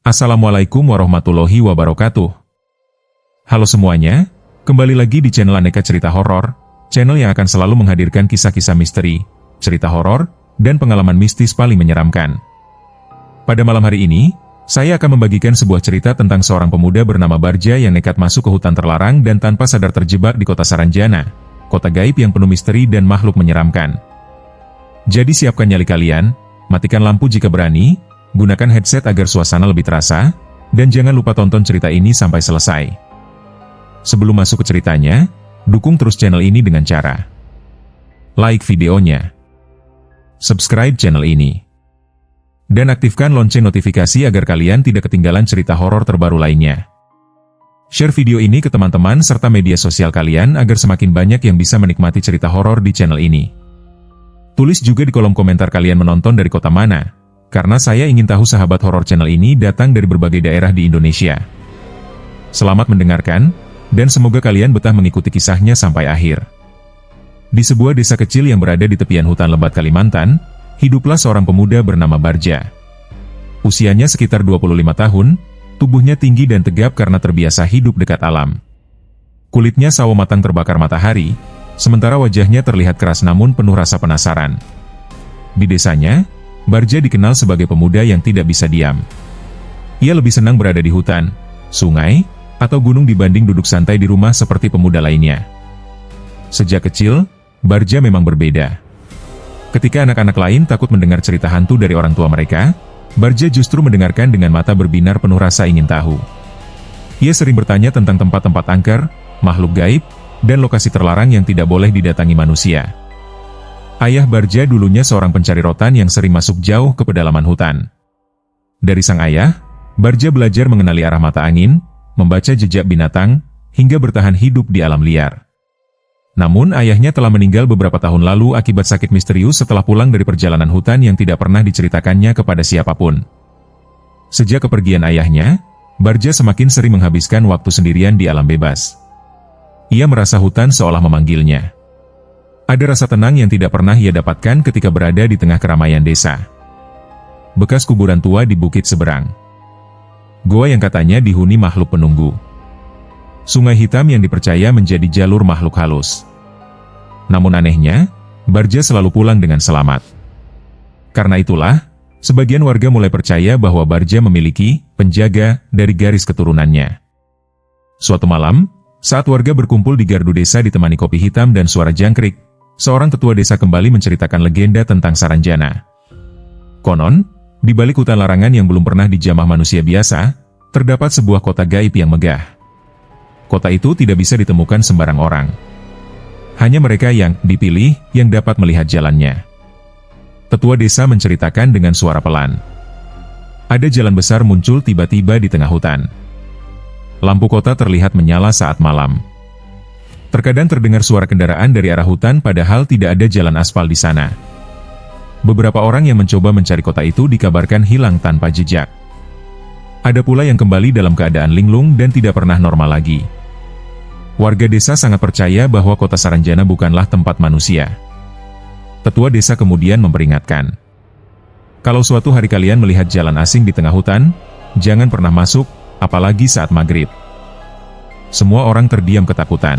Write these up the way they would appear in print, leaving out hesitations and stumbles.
Assalamualaikum warahmatullahi wabarakatuh. Halo semuanya, kembali lagi di channel Aneka Cerita Horor, channel yang akan selalu menghadirkan kisah-kisah misteri, cerita horor, dan pengalaman mistis paling menyeramkan. Pada malam hari ini, saya akan membagikan sebuah cerita tentang seorang pemuda bernama Barja yang nekat masuk ke hutan terlarang dan tanpa sadar terjebak di kota Saranjana, kota gaib yang penuh misteri dan makhluk menyeramkan. Jadi siapkan nyali kalian, matikan lampu jika berani, gunakan headset agar suasana lebih terasa, dan jangan lupa tonton cerita ini sampai selesai. Sebelum masuk ke ceritanya, dukung terus channel ini dengan cara like videonya, subscribe channel ini, dan aktifkan lonceng notifikasi agar kalian tidak ketinggalan cerita horor terbaru lainnya. Share video ini ke teman-teman serta media sosial kalian agar semakin banyak yang bisa menikmati cerita horor di channel ini. Tulis juga di kolom komentar kalian menonton dari kota mana, karena saya ingin tahu sahabat horor channel ini datang dari berbagai daerah di Indonesia. Selamat mendengarkan, dan semoga kalian betah mengikuti kisahnya sampai akhir. Di sebuah desa kecil yang berada di tepian hutan lebat Kalimantan, hiduplah seorang pemuda bernama Barja. Usianya sekitar 25 tahun, tubuhnya tinggi dan tegap karena terbiasa hidup dekat alam. Kulitnya sawo matang terbakar matahari, sementara wajahnya terlihat keras namun penuh rasa penasaran. Di desanya, Barja dikenal sebagai pemuda yang tidak bisa diam. Ia lebih senang berada di hutan, sungai, atau gunung dibanding duduk santai di rumah seperti pemuda lainnya. Sejak kecil, Barja memang berbeda. Ketika anak-anak lain takut mendengar cerita hantu dari orang tua mereka, Barja justru mendengarkan dengan mata berbinar penuh rasa ingin tahu. Ia sering bertanya tentang tempat-tempat angker, makhluk gaib, dan lokasi terlarang yang tidak boleh didatangi manusia. Ayah Barja dulunya seorang pencari rotan yang sering masuk jauh ke pedalaman hutan. Dari sang ayah, Barja belajar mengenali arah mata angin, membaca jejak binatang, hingga bertahan hidup di alam liar. Namun ayahnya telah meninggal beberapa tahun lalu akibat sakit misterius setelah pulang dari perjalanan hutan yang tidak pernah diceritakannya kepada siapapun. Sejak kepergian ayahnya, Barja semakin sering menghabiskan waktu sendirian di alam bebas. Ia merasa hutan seolah memanggilnya. Ada rasa tenang yang tidak pernah ia dapatkan ketika berada di tengah keramaian desa. Bekas kuburan tua di bukit seberang. Goa yang katanya dihuni makhluk penunggu. Sungai hitam yang dipercaya menjadi jalur makhluk halus. Namun anehnya, Barja selalu pulang dengan selamat. Karena itulah, sebagian warga mulai percaya bahwa Barja memiliki penjaga dari garis keturunannya. Suatu malam, saat warga berkumpul di gardu desa ditemani kopi hitam dan suara jangkrik, seorang tetua desa kembali menceritakan legenda tentang Saranjana. Konon, di balik hutan larangan yang belum pernah dijamah manusia biasa, terdapat sebuah kota gaib yang megah. Kota itu tidak bisa ditemukan sembarang orang. Hanya mereka yang dipilih yang dapat melihat jalannya. Tetua desa menceritakan dengan suara pelan. Ada jalan besar muncul tiba-tiba di tengah hutan. Lampu kota terlihat menyala saat malam. Terkadang terdengar suara kendaraan dari arah hutan padahal tidak ada jalan aspal di sana. Beberapa orang yang mencoba mencari kota itu dikabarkan hilang tanpa jejak. Ada pula yang kembali dalam keadaan linglung dan tidak pernah normal lagi. Warga desa sangat percaya bahwa kota Saranjana bukanlah tempat manusia. Tetua desa kemudian memperingatkan. Kalau suatu hari kalian melihat jalan asing di tengah hutan, jangan pernah masuk, apalagi saat maghrib. Semua orang terdiam ketakutan.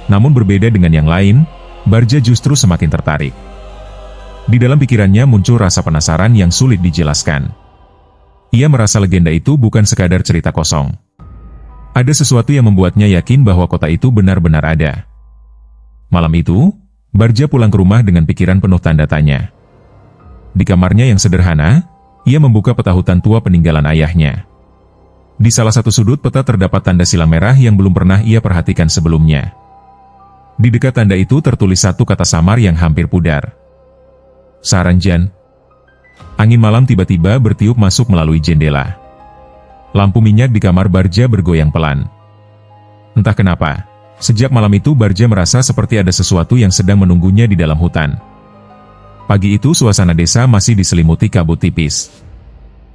Namun berbeda dengan yang lain, Barja justru semakin tertarik. Di dalam pikirannya muncul rasa penasaran yang sulit dijelaskan. Ia merasa legenda itu bukan sekadar cerita kosong. Ada sesuatu yang membuatnya yakin bahwa kota itu benar-benar ada. Malam itu, Barja pulang ke rumah dengan pikiran penuh tanda tanya. Di kamarnya yang sederhana, ia membuka peta hutan tua peninggalan ayahnya. Di salah satu sudut peta terdapat tanda silang merah yang belum pernah ia perhatikan sebelumnya. Di dekat tanda itu tertulis satu kata samar yang hampir pudar. Saranjan. Angin malam tiba-tiba bertiup masuk melalui jendela. Lampu minyak di kamar Barja bergoyang pelan. Entah kenapa, sejak malam itu Barja merasa seperti ada sesuatu yang sedang menunggunya di dalam hutan. Pagi itu suasana desa masih diselimuti kabut tipis.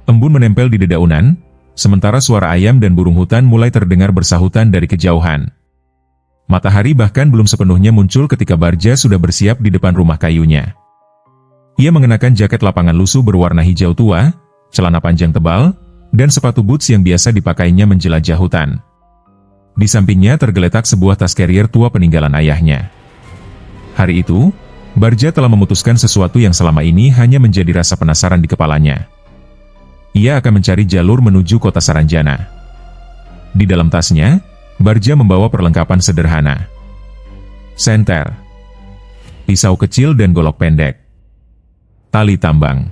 Embun menempel di dedaunan, sementara suara ayam dan burung hutan mulai terdengar bersahutan dari kejauhan. Matahari bahkan belum sepenuhnya muncul ketika Barja sudah bersiap di depan rumah kayunya. Ia mengenakan jaket lapangan lusuh berwarna hijau tua, celana panjang tebal, dan sepatu boots yang biasa dipakainya menjelajah hutan. Di sampingnya tergeletak sebuah tas carrier tua peninggalan ayahnya. Hari itu, Bardja telah memutuskan sesuatu yang selama ini hanya menjadi rasa penasaran di kepalanya. Ia akan mencari jalur menuju kota Saranjana. Di dalam tasnya, Bardja membawa perlengkapan sederhana. Senter, pisau kecil dan golok pendek, tali tambang,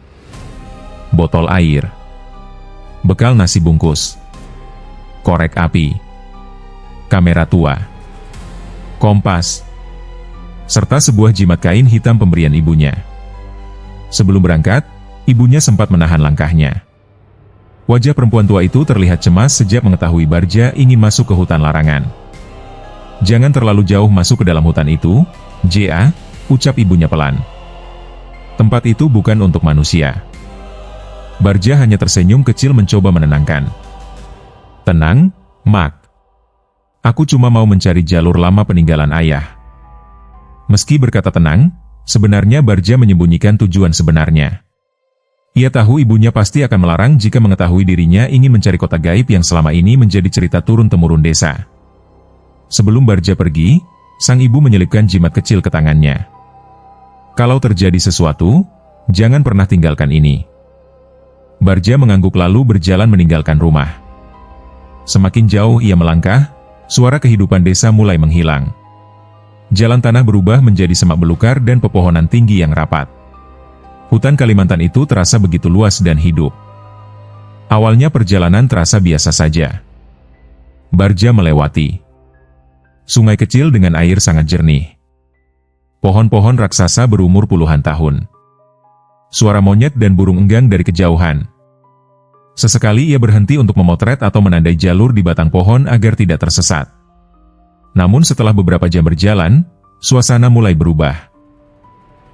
botol air, bekal nasi bungkus, korek api, kamera tua, kompas, serta sebuah jimat kain hitam pemberian ibunya. Sebelum berangkat, ibunya sempat menahan langkahnya. Wajah perempuan tua itu terlihat cemas sejak mengetahui Bardja ingin masuk ke hutan larangan. "Jangan terlalu jauh masuk ke dalam hutan itu, Ja," ucap ibunya pelan. "Tempat itu bukan untuk manusia." Bardja hanya tersenyum kecil mencoba menenangkan. "Tenang, Mak. Aku cuma mau mencari jalur lama peninggalan ayah." Meski berkata tenang, sebenarnya Bardja menyembunyikan tujuan sebenarnya. Ia tahu ibunya pasti akan melarang jika mengetahui dirinya ingin mencari kota gaib yang selama ini menjadi cerita turun-temurun desa. Sebelum Bardja pergi, sang ibu menyelipkan jimat kecil ke tangannya. "Kalau terjadi sesuatu, jangan pernah tinggalkan ini." Bardja mengangguk lalu berjalan meninggalkan rumah. Semakin jauh ia melangkah, suara kehidupan desa mulai menghilang. Jalan tanah berubah menjadi semak belukar dan pepohonan tinggi yang rapat. Hutan Kalimantan itu terasa begitu luas dan hidup. Awalnya perjalanan terasa biasa saja. Bardja melewati sungai kecil dengan air sangat jernih. Pohon-pohon raksasa berumur puluhan tahun. Suara monyet dan burung enggang dari kejauhan. Sesekali ia berhenti untuk memotret atau menandai jalur di batang pohon agar tidak tersesat. Namun setelah beberapa jam berjalan, suasana mulai berubah.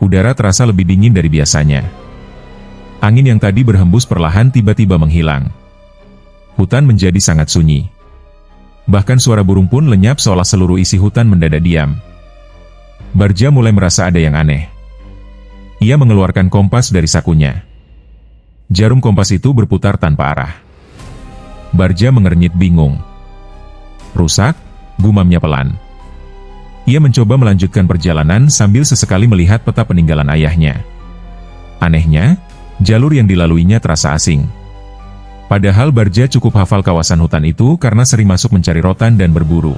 Udara terasa lebih dingin dari biasanya. Angin yang tadi berhembus perlahan tiba-tiba menghilang. Hutan menjadi sangat sunyi. Bahkan suara burung pun lenyap seolah seluruh isi hutan mendadak diam. Bardja mulai merasa ada yang aneh. Ia mengeluarkan kompas dari sakunya. Jarum kompas itu berputar tanpa arah. Bardja mengernyit bingung. "Rusak?" gumamnya pelan. Ia mencoba melanjutkan perjalanan sambil sesekali melihat peta peninggalan ayahnya. Anehnya, jalur yang dilaluinya terasa asing. Padahal Bardja cukup hafal kawasan hutan itu karena sering masuk mencari rotan dan berburu.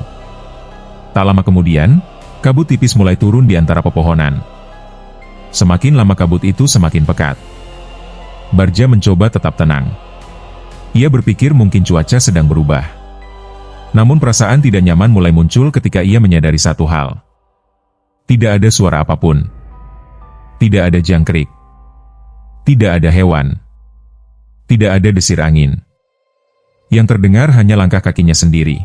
Tak lama kemudian, kabut tipis mulai turun di antara pepohonan. Semakin lama kabut itu semakin pekat. Bardja mencoba tetap tenang. Ia berpikir mungkin cuaca sedang berubah. Namun perasaan tidak nyaman mulai muncul ketika ia menyadari satu hal. Tidak ada suara apapun. Tidak ada jangkrik. Tidak ada hewan. Tidak ada desir angin. Yang terdengar hanya langkah kakinya sendiri.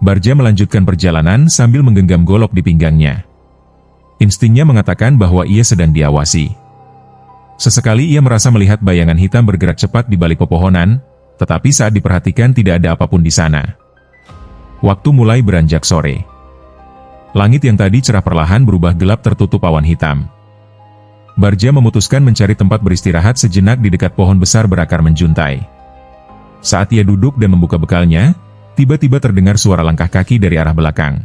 Bardja melanjutkan perjalanan sambil menggenggam golok di pinggangnya. Instingnya mengatakan bahwa ia sedang diawasi. Sesekali ia merasa melihat bayangan hitam bergerak cepat di balik pepohonan, tetapi saat diperhatikan tidak ada apapun di sana. Waktu mulai beranjak sore. Langit yang tadi cerah perlahan berubah gelap tertutup awan hitam. Bardja memutuskan mencari tempat beristirahat sejenak di dekat pohon besar berakar menjuntai. Saat ia duduk dan membuka bekalnya, tiba-tiba terdengar suara langkah kaki dari arah belakang.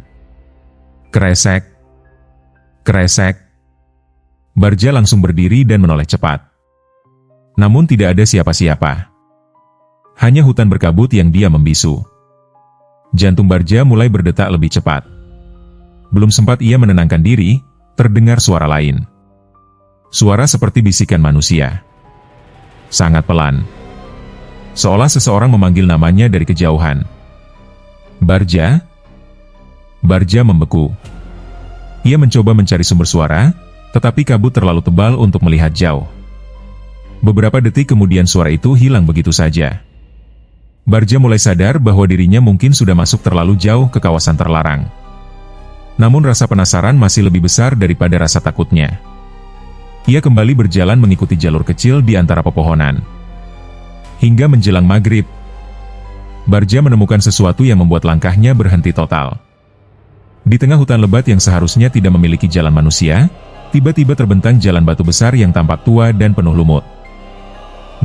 Kresek. Kresek. Bardja langsung berdiri dan menoleh cepat. Namun tidak ada siapa-siapa. Hanya hutan berkabut yang diam membisu. Jantung Bardja mulai berdetak lebih cepat. Belum sempat ia menenangkan diri, terdengar suara lain. Suara seperti bisikan manusia. Sangat pelan. Seolah seseorang memanggil namanya dari kejauhan. Bardja? Bardja membeku. Ia mencoba mencari sumber suara, tetapi kabut terlalu tebal untuk melihat jauh. Beberapa detik kemudian suara itu hilang begitu saja. Bardja mulai sadar bahwa dirinya mungkin sudah masuk terlalu jauh ke kawasan terlarang. Namun rasa penasaran masih lebih besar daripada rasa takutnya. Ia kembali berjalan mengikuti jalur kecil di antara pepohonan. Hingga menjelang maghrib, Bardja menemukan sesuatu yang membuat langkahnya berhenti total. Di tengah hutan lebat yang seharusnya tidak memiliki jalan manusia, tiba-tiba terbentang jalan batu besar yang tampak tua dan penuh lumut.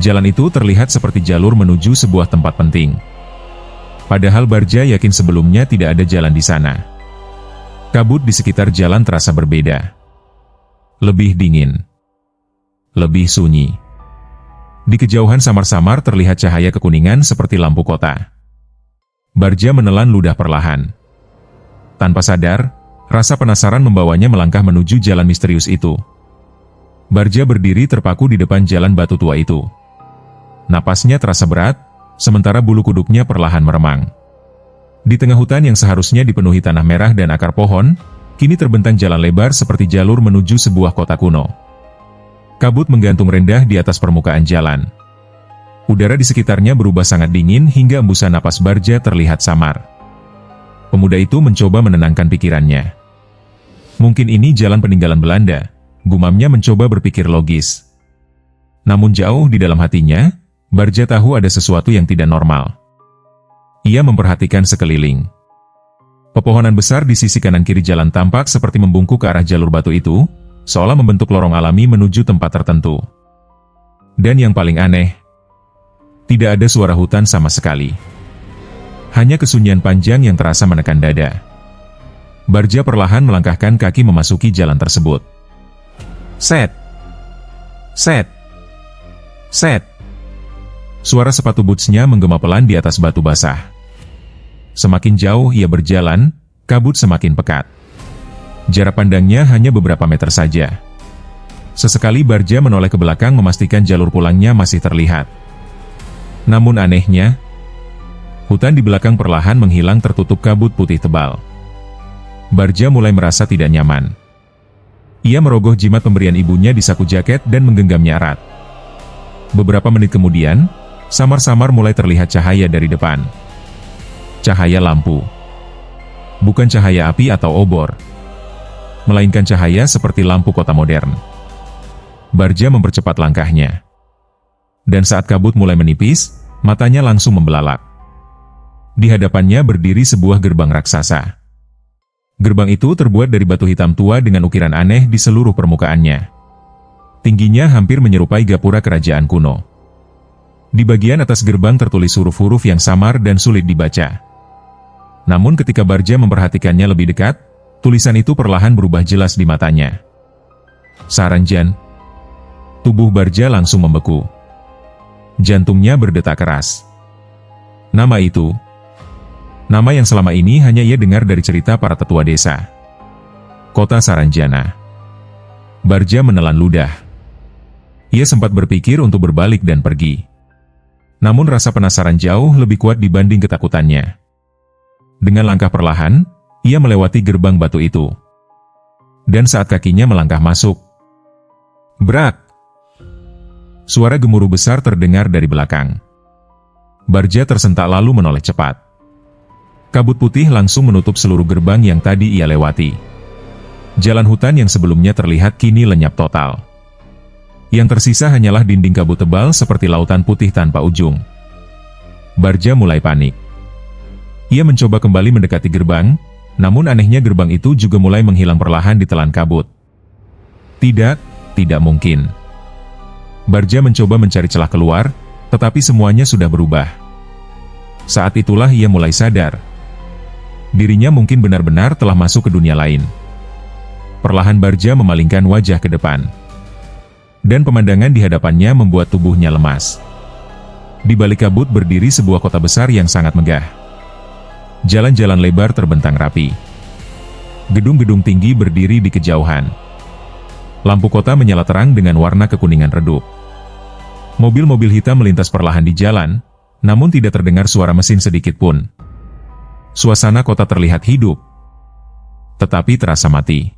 Jalan itu terlihat seperti jalur menuju sebuah tempat penting. Padahal Barja yakin sebelumnya tidak ada jalan di sana. Kabut di sekitar jalan terasa berbeda. Lebih dingin. Lebih sunyi. Di kejauhan samar-samar terlihat cahaya kekuningan seperti lampu kota. Barja menelan ludah perlahan. Tanpa sadar, rasa penasaran membawanya melangkah menuju jalan misterius itu. Barja berdiri terpaku di depan jalan batu tua itu. Napasnya terasa berat, sementara bulu kuduknya perlahan meremang. Di tengah hutan yang seharusnya dipenuhi tanah merah dan akar pohon, kini terbentang jalan lebar seperti jalur menuju sebuah kota kuno. Kabut menggantung rendah di atas permukaan jalan. Udara di sekitarnya berubah sangat dingin hingga embusan napas Barja terlihat samar. Pemuda itu mencoba menenangkan pikirannya. Mungkin ini jalan peninggalan Belanda, gumamnya mencoba berpikir logis. Namun jauh di dalam hatinya, Barja tahu ada sesuatu yang tidak normal. Ia memperhatikan sekeliling. Pepohonan besar di sisi kanan kiri jalan tampak seperti membungkuk ke arah jalur batu itu, seolah membentuk lorong alami menuju tempat tertentu. Dan yang paling aneh, tidak ada suara hutan sama sekali. Hanya kesunyian panjang yang terasa menekan dada. Barja perlahan melangkahkan kaki memasuki jalan tersebut. Set! Set! Set! Suara sepatu bootsnya menggema pelan di atas batu basah. Semakin jauh ia berjalan, kabut semakin pekat. Jarak pandangnya hanya beberapa meter saja. Sesekali Barja menoleh ke belakang memastikan jalur pulangnya masih terlihat. Namun anehnya, hutan di belakang perlahan menghilang tertutup kabut putih tebal. Barja mulai merasa tidak nyaman. Ia merogoh jimat pemberian ibunya di saku jaket dan menggenggamnya erat. Beberapa menit kemudian, samar-samar mulai terlihat cahaya dari depan. Cahaya lampu. Bukan cahaya api atau obor, melainkan cahaya seperti lampu kota modern. Barja mempercepat langkahnya. Dan saat kabut mulai menipis, matanya langsung membelalak. Di hadapannya berdiri sebuah gerbang raksasa. Gerbang itu terbuat dari batu hitam tua dengan ukiran aneh di seluruh permukaannya. Tingginya hampir menyerupai gapura kerajaan kuno. Di bagian atas gerbang tertulis huruf-huruf yang samar dan sulit dibaca. Namun ketika Barja memperhatikannya lebih dekat, tulisan itu perlahan berubah jelas di matanya. Saranjan. Tubuh Barja langsung membeku. Jantungnya berdetak keras. Nama itu, nama yang selama ini hanya ia dengar dari cerita para tetua desa. Kota Saranjana. Barja menelan ludah. Ia sempat berpikir untuk berbalik dan pergi. Namun rasa penasaran jauh lebih kuat dibanding ketakutannya. Dengan langkah perlahan, ia melewati gerbang batu itu. Dan saat kakinya melangkah masuk, brak! Suara gemuruh besar terdengar dari belakang. Barja tersentak lalu menoleh cepat. Kabut putih langsung menutup seluruh gerbang yang tadi ia lewati. Jalan hutan yang sebelumnya terlihat kini lenyap total. Yang tersisa hanyalah dinding kabut tebal seperti lautan putih tanpa ujung. Barja mulai panik. Ia mencoba kembali mendekati gerbang, namun anehnya gerbang itu juga mulai menghilang perlahan di telan kabut. Tidak mungkin. Barja mencoba mencari celah keluar, tetapi semuanya sudah berubah. Saat itulah ia mulai sadar. Dirinya mungkin benar-benar telah masuk ke dunia lain. Perlahan Barja memalingkan wajah ke depan. Dan pemandangan di hadapannya membuat tubuhnya lemas. Di balik kabut berdiri sebuah kota besar yang sangat megah. Jalan-jalan lebar terbentang rapi. Gedung-gedung tinggi berdiri di kejauhan. Lampu kota menyala terang dengan warna kekuningan redup. Mobil-mobil hitam melintas perlahan di jalan, namun tidak terdengar suara mesin sedikit pun. Suasana kota terlihat hidup, tetapi terasa mati.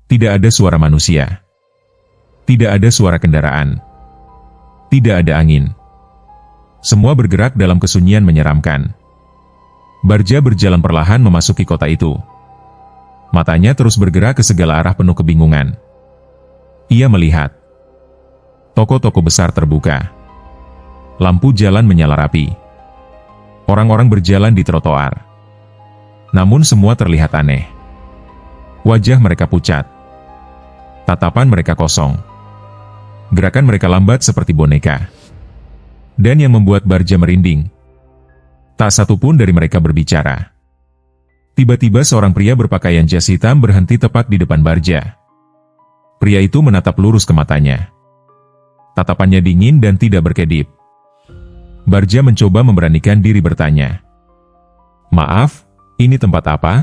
Tidak ada suara manusia. Tidak ada suara kendaraan. Tidak ada angin. Semua bergerak dalam kesunyian menyeramkan. Barja berjalan perlahan memasuki kota itu. Matanya terus bergerak ke segala arah penuh kebingungan. Ia melihat. Toko-toko besar terbuka. Lampu jalan menyala rapi. Orang-orang berjalan di trotoar. Namun semua terlihat aneh. Wajah mereka pucat. Tatapan mereka kosong. Gerakan mereka lambat seperti boneka. Dan yang membuat Barja merinding, tak satu pun dari mereka berbicara. Tiba-tiba seorang pria berpakaian jas hitam berhenti tepat di depan Barja. Pria itu menatap lurus ke matanya. Tatapannya dingin dan tidak berkedip. Barja mencoba memberanikan diri bertanya, "Maaf, ini tempat apa?"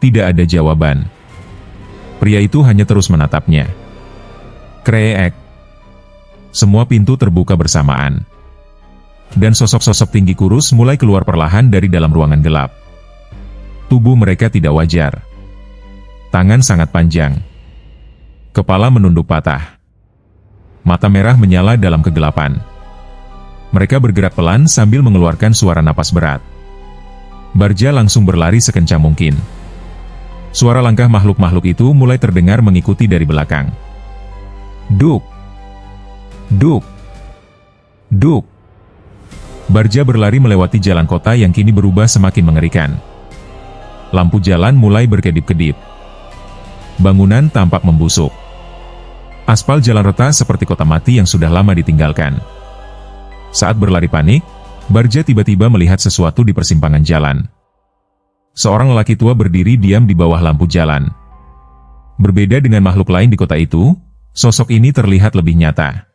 Tidak ada jawaban. Pria itu hanya terus menatapnya. Kreek. Semua pintu terbuka bersamaan. Dan sosok-sosok tinggi kurus mulai keluar perlahan dari dalam ruangan gelap. Tubuh mereka tidak wajar. Tangan sangat panjang. Kepala menunduk patah. Mata merah menyala dalam kegelapan. Mereka bergerak pelan sambil mengeluarkan suara napas berat. Barja langsung berlari sekencang mungkin. Suara langkah makhluk-makhluk itu mulai terdengar mengikuti dari belakang. Duk! Duk! Duk! Barja berlari melewati jalan kota yang kini berubah semakin mengerikan. Lampu jalan mulai berkedip-kedip. Bangunan tampak membusuk. Aspal jalan retak seperti kota mati yang sudah lama ditinggalkan. Saat berlari panik, Barja tiba-tiba melihat sesuatu di persimpangan jalan. Seorang lelaki tua berdiri diam di bawah lampu jalan. Berbeda dengan makhluk lain di kota itu, sosok ini terlihat lebih nyata.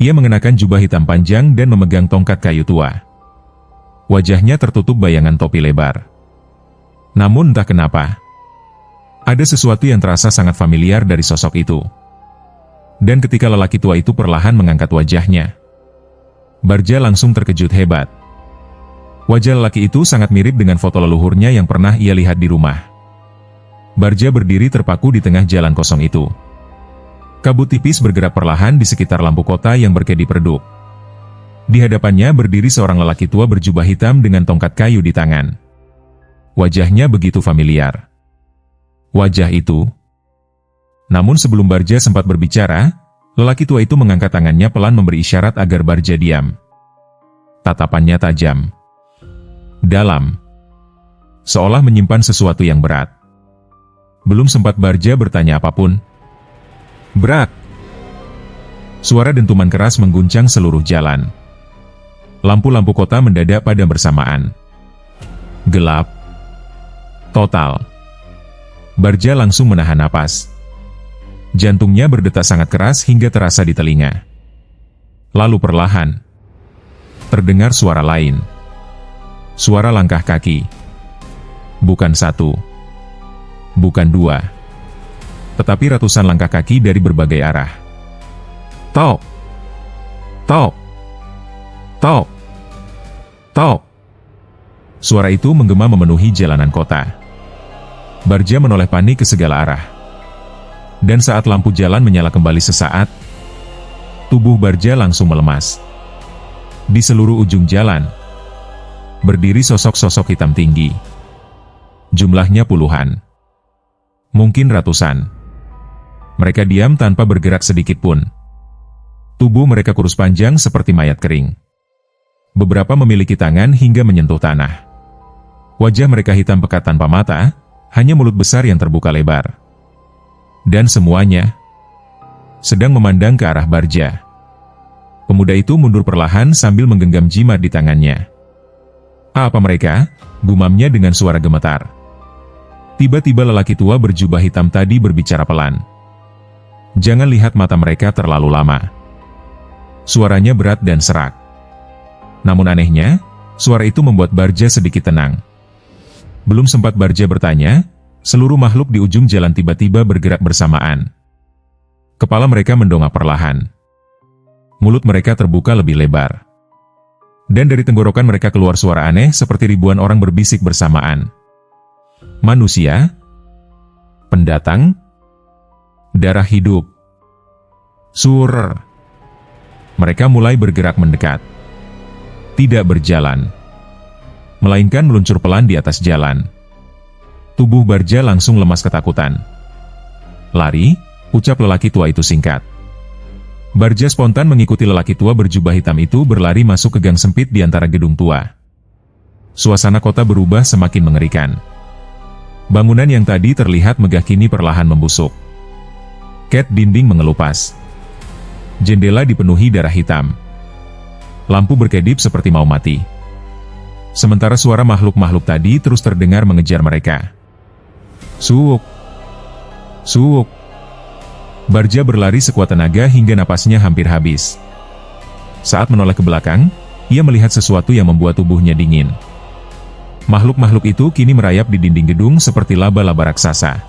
Ia mengenakan jubah hitam panjang dan memegang tongkat kayu tua. Wajahnya tertutup bayangan topi lebar. Namun entah kenapa, ada sesuatu yang terasa sangat familiar dari sosok itu. Dan ketika lelaki tua itu perlahan mengangkat wajahnya, Barja langsung terkejut hebat. Wajah lelaki itu sangat mirip dengan foto leluhurnya yang pernah ia lihat di rumah. Barja berdiri terpaku di tengah jalan kosong itu. Kabut tipis bergerak perlahan di sekitar lampu kota yang berkedip redup. Di hadapannya berdiri seorang lelaki tua berjubah hitam dengan tongkat kayu di tangan. Wajahnya begitu familiar. Wajah itu. Namun sebelum Barja sempat berbicara, lelaki tua itu mengangkat tangannya pelan memberi isyarat agar Barja diam. Tatapannya tajam. Dalam. Seolah menyimpan sesuatu yang berat. Belum sempat Barja bertanya apapun. Brak! Suara dentuman keras mengguncang seluruh jalan. Lampu-lampu kota mendadak padam bersamaan. Gelap. Total. Barja langsung menahan napas. Jantungnya berdetak sangat keras hingga terasa di telinga. Lalu perlahan, terdengar suara lain. Suara langkah kaki. Bukan satu. Bukan dua. Tetapi ratusan langkah kaki dari berbagai arah. Tok! Tok! Tok! Tok! Suara itu menggema memenuhi jalanan kota. Barja menoleh panik ke segala arah. Dan saat lampu jalan menyala kembali sesaat, tubuh Barja langsung melemas. Di seluruh ujung jalan, berdiri sosok-sosok hitam tinggi. Jumlahnya puluhan. Mungkin ratusan. Mereka diam tanpa bergerak sedikit pun. Tubuh mereka kurus panjang seperti mayat kering. Beberapa memiliki tangan hingga menyentuh tanah. Wajah mereka hitam pekat tanpa mata, hanya mulut besar yang terbuka lebar. Dan semuanya sedang memandang ke arah Barja. Pemuda itu mundur perlahan sambil menggenggam jimat di tangannya. Apa mereka? Gumamnya dengan suara gemetar. Tiba-tiba lelaki tua berjubah hitam tadi berbicara pelan. Jangan lihat mata mereka terlalu lama. Suaranya berat dan serak. Namun anehnya, suara itu membuat Barja sedikit tenang. Belum sempat Barja bertanya, seluruh makhluk di ujung jalan tiba-tiba bergerak bersamaan. Kepala mereka mendongak perlahan. Mulut mereka terbuka lebih lebar. Dan dari tenggorokan mereka keluar suara aneh seperti ribuan orang berbisik bersamaan. Manusia? Pendatang? Darah hidup. Sur. Mereka mulai bergerak mendekat. Tidak berjalan, melainkan meluncur pelan di atas jalan. Tubuh Barja langsung lemas ketakutan. Lari, ucap lelaki tua itu singkat. Barja spontan mengikuti lelaki tua berjubah hitam itu berlari masuk ke gang sempit di antara gedung tua. Suasana kota berubah semakin mengerikan. Bangunan yang tadi terlihat megah kini perlahan membusuk. Ket dinding mengelupas. Jendela dipenuhi darah hitam. Lampu berkedip seperti mau mati. Sementara suara makhluk-makhluk tadi terus terdengar mengejar mereka. Suuk! Suuk! Barja berlari sekuat tenaga hingga napasnya hampir habis. Saat menoleh ke belakang, ia melihat sesuatu yang membuat tubuhnya dingin. Makhluk-makhluk itu kini merayap di dinding gedung seperti laba-laba raksasa.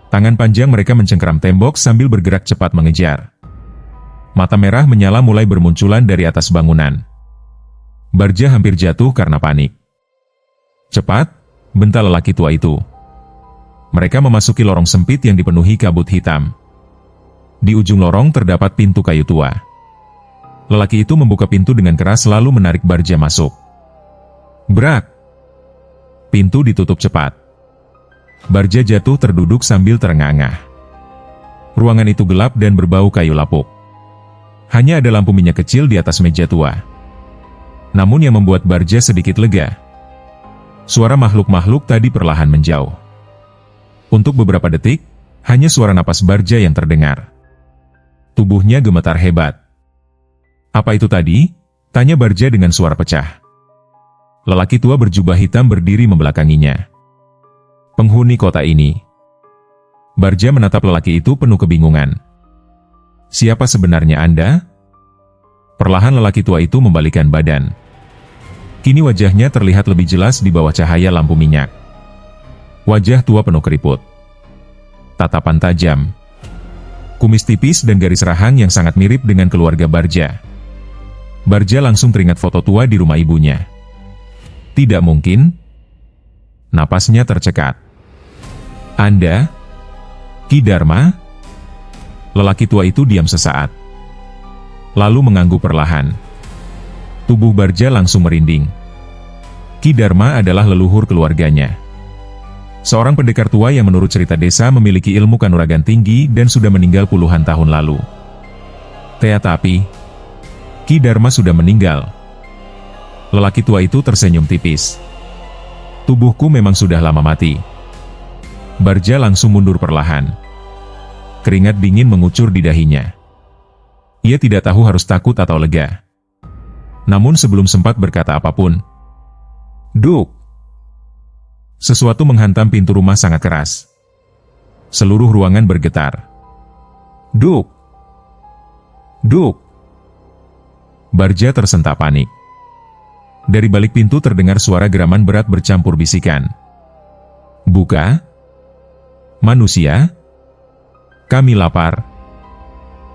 Tangan panjang mereka mencengkeram tembok sambil bergerak cepat mengejar. Mata merah menyala mulai bermunculan dari atas bangunan. Barja hampir jatuh karena panik. Cepat, bentak lelaki tua itu. Mereka memasuki lorong sempit yang dipenuhi kabut hitam. Di ujung lorong terdapat pintu kayu tua. Lelaki itu membuka pintu dengan keras lalu menarik Barja masuk. Brak! Pintu ditutup cepat. Barja jatuh terduduk sambil terengah-engah. Ruangan itu gelap dan berbau kayu lapuk. Hanya ada lampu minyak kecil di atas meja tua. Namun yang membuat Barja sedikit lega. Suara makhluk-makhluk tadi perlahan menjauh. Untuk beberapa detik, hanya suara napas Barja yang terdengar. Tubuhnya gemetar hebat. Apa itu tadi? Tanya Barja dengan suara pecah. Lelaki tua berjubah hitam berdiri membelakanginya. Penghuni kota ini. Barja menatap lelaki itu penuh kebingungan. Siapa sebenarnya Anda? Perlahan lelaki tua itu membalikkan badan. Kini wajahnya terlihat lebih jelas di bawah cahaya lampu minyak. Wajah tua penuh keriput. Tatapan tajam. Kumis tipis dan garis rahang yang sangat mirip dengan keluarga Barja. Barja langsung teringat foto tua di rumah ibunya. Tidak mungkin. Napasnya tercekat. Anda? Ki Dharma? Lelaki tua itu diam sesaat. Lalu mengangguk perlahan. Tubuh Barja langsung merinding. Ki Dharma adalah leluhur keluarganya. Seorang pendekar tua yang menurut cerita desa memiliki ilmu kanuragan tinggi dan sudah meninggal puluhan tahun lalu. Tetapi, Ki Dharma sudah meninggal. Lelaki tua itu tersenyum tipis. Tubuhku memang sudah lama mati. Barja langsung mundur perlahan. Keringat dingin mengucur di dahinya. Ia tidak tahu harus takut atau lega. Namun sebelum sempat berkata apapun, Duk! Sesuatu menghantam pintu rumah sangat keras. Seluruh ruangan bergetar. Duk! Duk! Barja tersentak panik. Dari balik pintu terdengar suara geraman berat bercampur bisikan. Buka! Manusia! Kami lapar.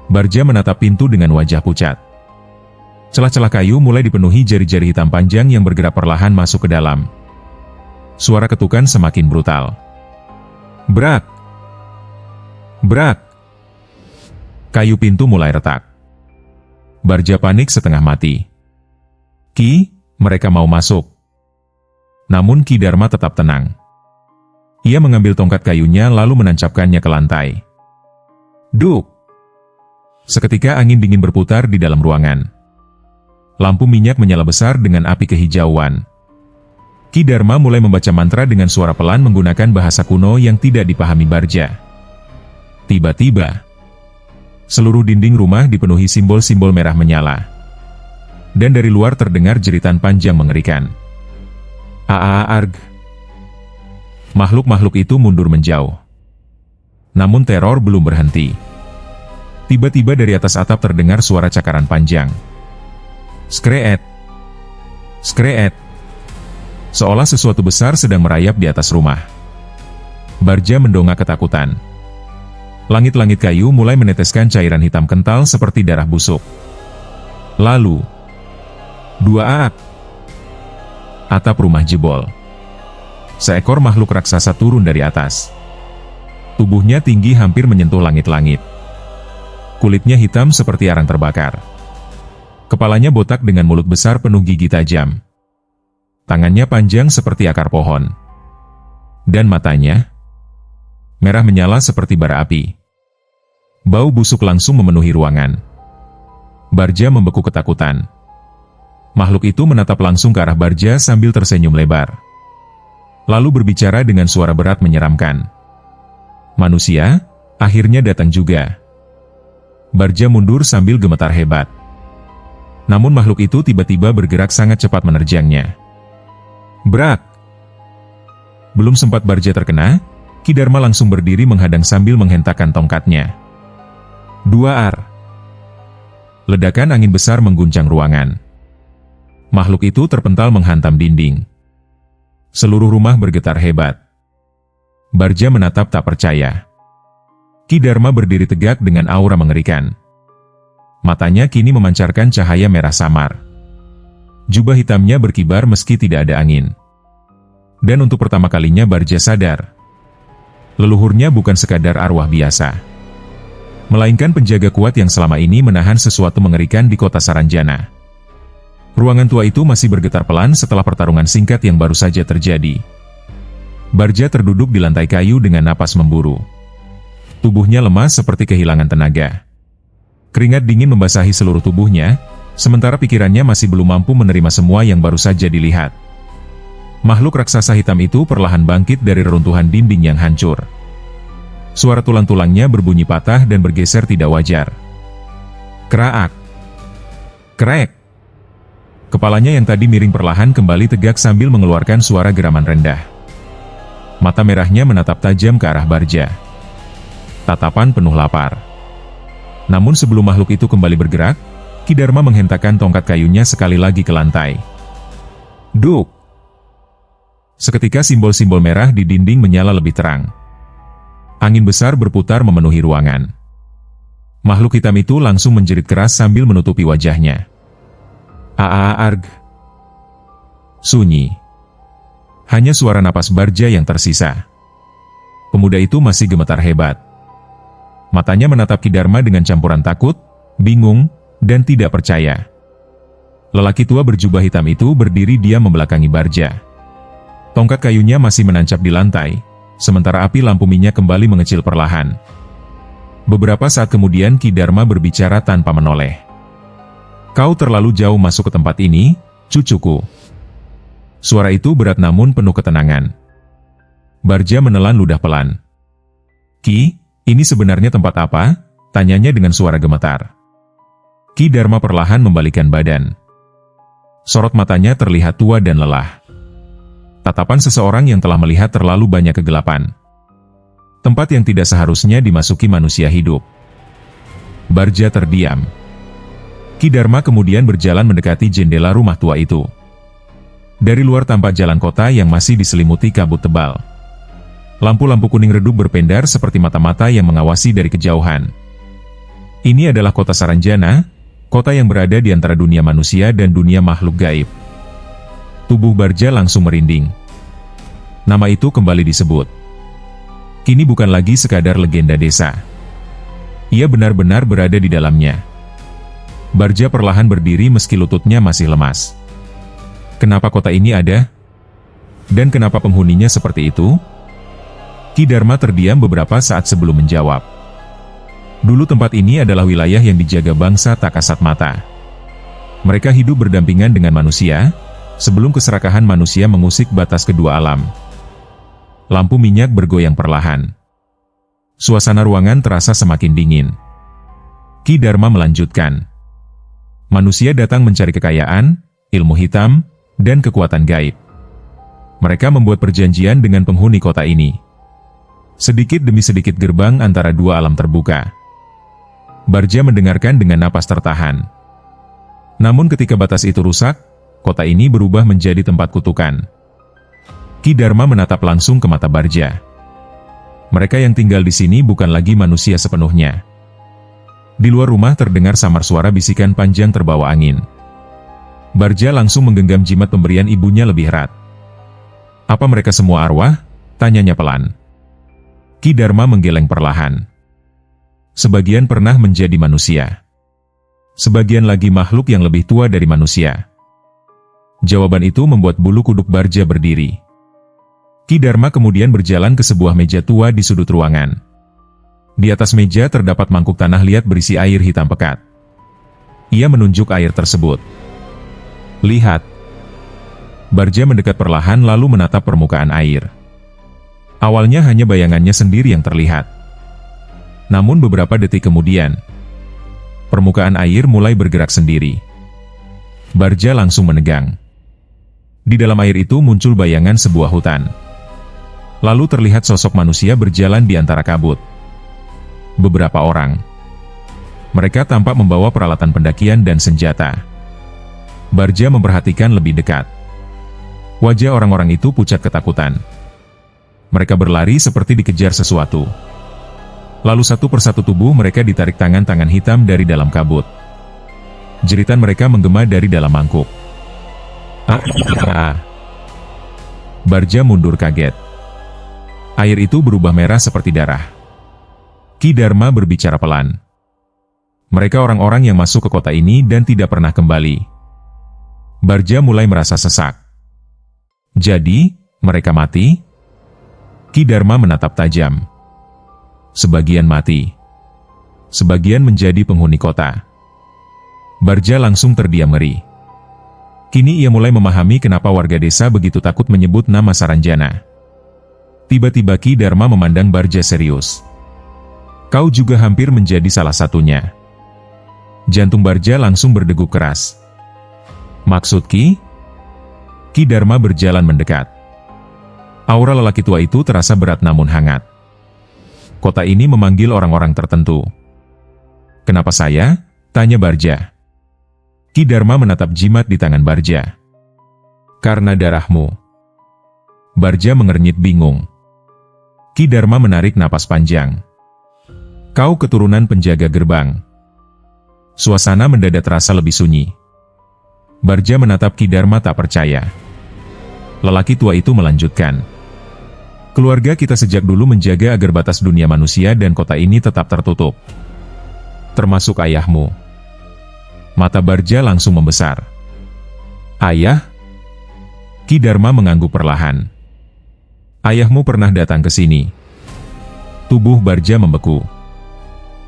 Barja menatap pintu dengan wajah pucat. Celah-celah kayu mulai dipenuhi jari-jari hitam panjang yang bergerak perlahan masuk ke dalam. Suara ketukan semakin brutal. Brak! Brak! Kayu pintu mulai retak. Barja panik setengah mati. Ki, mereka mau masuk. Namun Ki Dharma tetap tenang. Ia mengambil tongkat kayunya lalu menancapkannya ke lantai. Duk! Seketika angin dingin berputar di dalam ruangan. Lampu minyak menyala besar dengan api kehijauan. Ki Dharma mulai membaca mantra dengan suara pelan menggunakan bahasa kuno yang tidak dipahami Barja. Tiba-tiba, seluruh dinding rumah dipenuhi simbol-simbol merah menyala. Dan dari luar terdengar jeritan panjang mengerikan. Arg! Makhluk-makhluk itu mundur menjauh. Namun teror belum berhenti. Tiba-tiba dari atas atap terdengar suara cakaran panjang. Skreet! Skreet! Seolah sesuatu besar sedang merayap di atas rumah. Barja mendongak ketakutan. Langit-langit kayu mulai meneteskan cairan hitam kental seperti darah busuk. Lalu, atap rumah jebol. Seekor makhluk raksasa turun dari atas. Tubuhnya tinggi hampir menyentuh langit-langit. Kulitnya hitam seperti arang terbakar. Kepalanya botak dengan mulut besar penuh gigi tajam. Tangannya panjang seperti akar pohon. Dan matanya merah menyala seperti bara api. Bau busuk langsung memenuhi ruangan. Barja membeku ketakutan. Makhluk itu menatap langsung ke arah Barja sambil tersenyum lebar. Lalu berbicara dengan suara berat menyeramkan. Manusia, akhirnya datang juga. Barja mundur sambil gemetar hebat. Namun makhluk itu tiba-tiba bergerak sangat cepat menerjangnya. Brak! Belum sempat Barja terkena, Ki Dharma langsung berdiri menghadang sambil menghentakkan tongkatnya. 2 ar. Ledakan angin besar mengguncang ruangan. Makhluk itu terpental menghantam dinding. Seluruh rumah bergetar hebat. Barja menatap tak percaya. Ki Dharma berdiri tegak dengan aura mengerikan. Matanya kini memancarkan cahaya merah samar. Jubah hitamnya berkibar meski tidak ada angin. Dan untuk pertama kalinya Barja sadar. Leluhurnya bukan sekadar arwah biasa, melainkan penjaga kuat yang selama ini menahan sesuatu mengerikan di kota Saranjana. Ruangan tua itu masih bergetar pelan setelah pertarungan singkat yang baru saja terjadi. Barja terduduk di lantai kayu dengan napas memburu. Tubuhnya lemas seperti kehilangan tenaga. Keringat dingin membasahi seluruh tubuhnya, sementara pikirannya masih belum mampu menerima semua yang baru saja dilihat. Makhluk raksasa hitam itu perlahan bangkit dari reruntuhan dinding yang hancur. Suara tulang-tulangnya berbunyi patah dan bergeser tidak wajar. Kraak! Krek! Kepalanya yang tadi miring perlahan kembali tegak sambil mengeluarkan suara geraman rendah. Mata merahnya menatap tajam ke arah Barja. Tatapan penuh lapar. Namun sebelum makhluk itu kembali bergerak, Ki Dharma menghentakkan tongkat kayunya sekali lagi ke lantai. Duk! Seketika simbol-simbol merah di dinding menyala lebih terang. Angin besar berputar memenuhi ruangan. Makhluk hitam itu langsung menjerit keras sambil menutupi wajahnya. Arg. Sunyi. Hanya suara napas Barja yang tersisa. Pemuda itu masih gemetar hebat. Matanya menatap Ki Dharma dengan campuran takut, bingung, dan tidak percaya. Lelaki tua berjubah hitam itu berdiri diam membelakangi Barja. Tongkat kayunya masih menancap di lantai, sementara api lampu minyak kembali mengecil perlahan. Beberapa saat kemudian Ki Dharma berbicara tanpa menoleh. Kau terlalu jauh masuk ke tempat ini, cucuku. Suara itu berat namun penuh ketenangan. Barja menelan ludah pelan. Ki, ini sebenarnya tempat apa? Tanyanya dengan suara gemetar. Ki Dharma perlahan membalikkan badan. Sorot matanya terlihat tua dan lelah. Tatapan seseorang yang telah melihat terlalu banyak kegelapan. Tempat yang tidak seharusnya dimasuki manusia hidup. Barja terdiam. Ki Dharma kemudian berjalan mendekati jendela rumah tua itu. Dari luar tampak jalan kota yang masih diselimuti kabut tebal. Lampu-lampu kuning redup berpendar seperti mata-mata yang mengawasi dari kejauhan. Ini adalah kota Saranjana, kota yang berada di antara dunia manusia dan dunia makhluk gaib. Tubuh Barja langsung merinding. Nama itu kembali disebut. Kini bukan lagi sekadar legenda desa. Ia benar-benar berada di dalamnya. Barja perlahan berdiri meski lututnya masih lemas. Kenapa kota ini ada? Dan kenapa penghuninya seperti itu? Ki Dharma terdiam beberapa saat sebelum menjawab. Dulu tempat ini adalah wilayah yang dijaga bangsa tak kasat mata. Mereka hidup berdampingan dengan manusia, sebelum keserakahan manusia mengusik batas kedua alam. Lampu minyak bergoyang perlahan. Suasana ruangan terasa semakin dingin. Ki Dharma melanjutkan. Manusia datang mencari kekayaan, ilmu hitam, dan kekuatan gaib. Mereka membuat perjanjian dengan penghuni kota ini. Sedikit demi sedikit gerbang antara dua alam terbuka. Barja mendengarkan dengan napas tertahan. Namun ketika batas itu rusak, kota ini berubah menjadi tempat kutukan. Ki Dharma menatap langsung ke mata Barja. Mereka yang tinggal di sini bukan lagi manusia sepenuhnya. Di luar rumah terdengar samar suara bisikan panjang terbawa angin. Barja langsung menggenggam jimat pemberian ibunya lebih erat. Apa mereka semua arwah? Tanyanya pelan. Ki Dharma menggeleng perlahan. Sebagian pernah menjadi manusia. Sebagian lagi makhluk yang lebih tua dari manusia. Jawaban itu membuat bulu kuduk Barja berdiri. Ki Dharma kemudian berjalan ke sebuah meja tua di sudut ruangan. Di atas meja terdapat mangkuk tanah liat berisi air hitam pekat. Ia menunjuk air tersebut. Lihat. Barja mendekat perlahan lalu menatap permukaan air. Awalnya hanya bayangannya sendiri yang terlihat. Namun beberapa detik kemudian, Permukaan air mulai bergerak sendiri. Barja langsung menegang. Di dalam air itu muncul bayangan sebuah hutan. Lalu terlihat sosok manusia berjalan di antara kabut. Beberapa orang. Mereka tampak membawa peralatan pendakian dan senjata. Barja memperhatikan lebih dekat. Wajah orang-orang itu pucat ketakutan. Mereka berlari seperti dikejar sesuatu. Lalu satu persatu tubuh mereka ditarik tangan-tangan hitam dari dalam kabut. Jeritan mereka menggema dari dalam mangkuk. Barja mundur kaget. Air itu berubah merah seperti darah. Ki Dharma berbicara pelan. Mereka orang-orang yang masuk ke kota ini dan tidak pernah kembali. Barja mulai merasa sesak. Jadi, mereka mati? Ki Dharma menatap tajam. Sebagian mati. Sebagian menjadi penghuni kota. Barja langsung terdiam ngeri. Kini ia mulai memahami kenapa warga desa begitu takut menyebut nama Saranjana. Tiba-tiba Ki Dharma memandang Barja serius. Kau juga hampir menjadi salah satunya. Jantung Barja langsung berdegup keras. Maksud Ki? Ki Dharma berjalan mendekat. Aura lelaki tua itu terasa berat namun hangat. Kota ini memanggil orang-orang tertentu. Kenapa saya? Tanya Barja. Ki Dharma menatap jimat di tangan Barja. Karena darahmu. Barja mengernyit bingung. Ki Dharma menarik napas panjang. Kau keturunan penjaga gerbang. Suasana mendadak terasa lebih sunyi. Barja menatap Ki Dharma tak percaya. Lelaki tua itu melanjutkan. Keluarga kita sejak dulu menjaga agar batas dunia manusia dan kota ini tetap tertutup. Termasuk ayahmu. Mata Barja langsung membesar. Ayah? Ki Dharma mengangguk perlahan. Ayahmu pernah datang ke sini. Tubuh Barja membeku.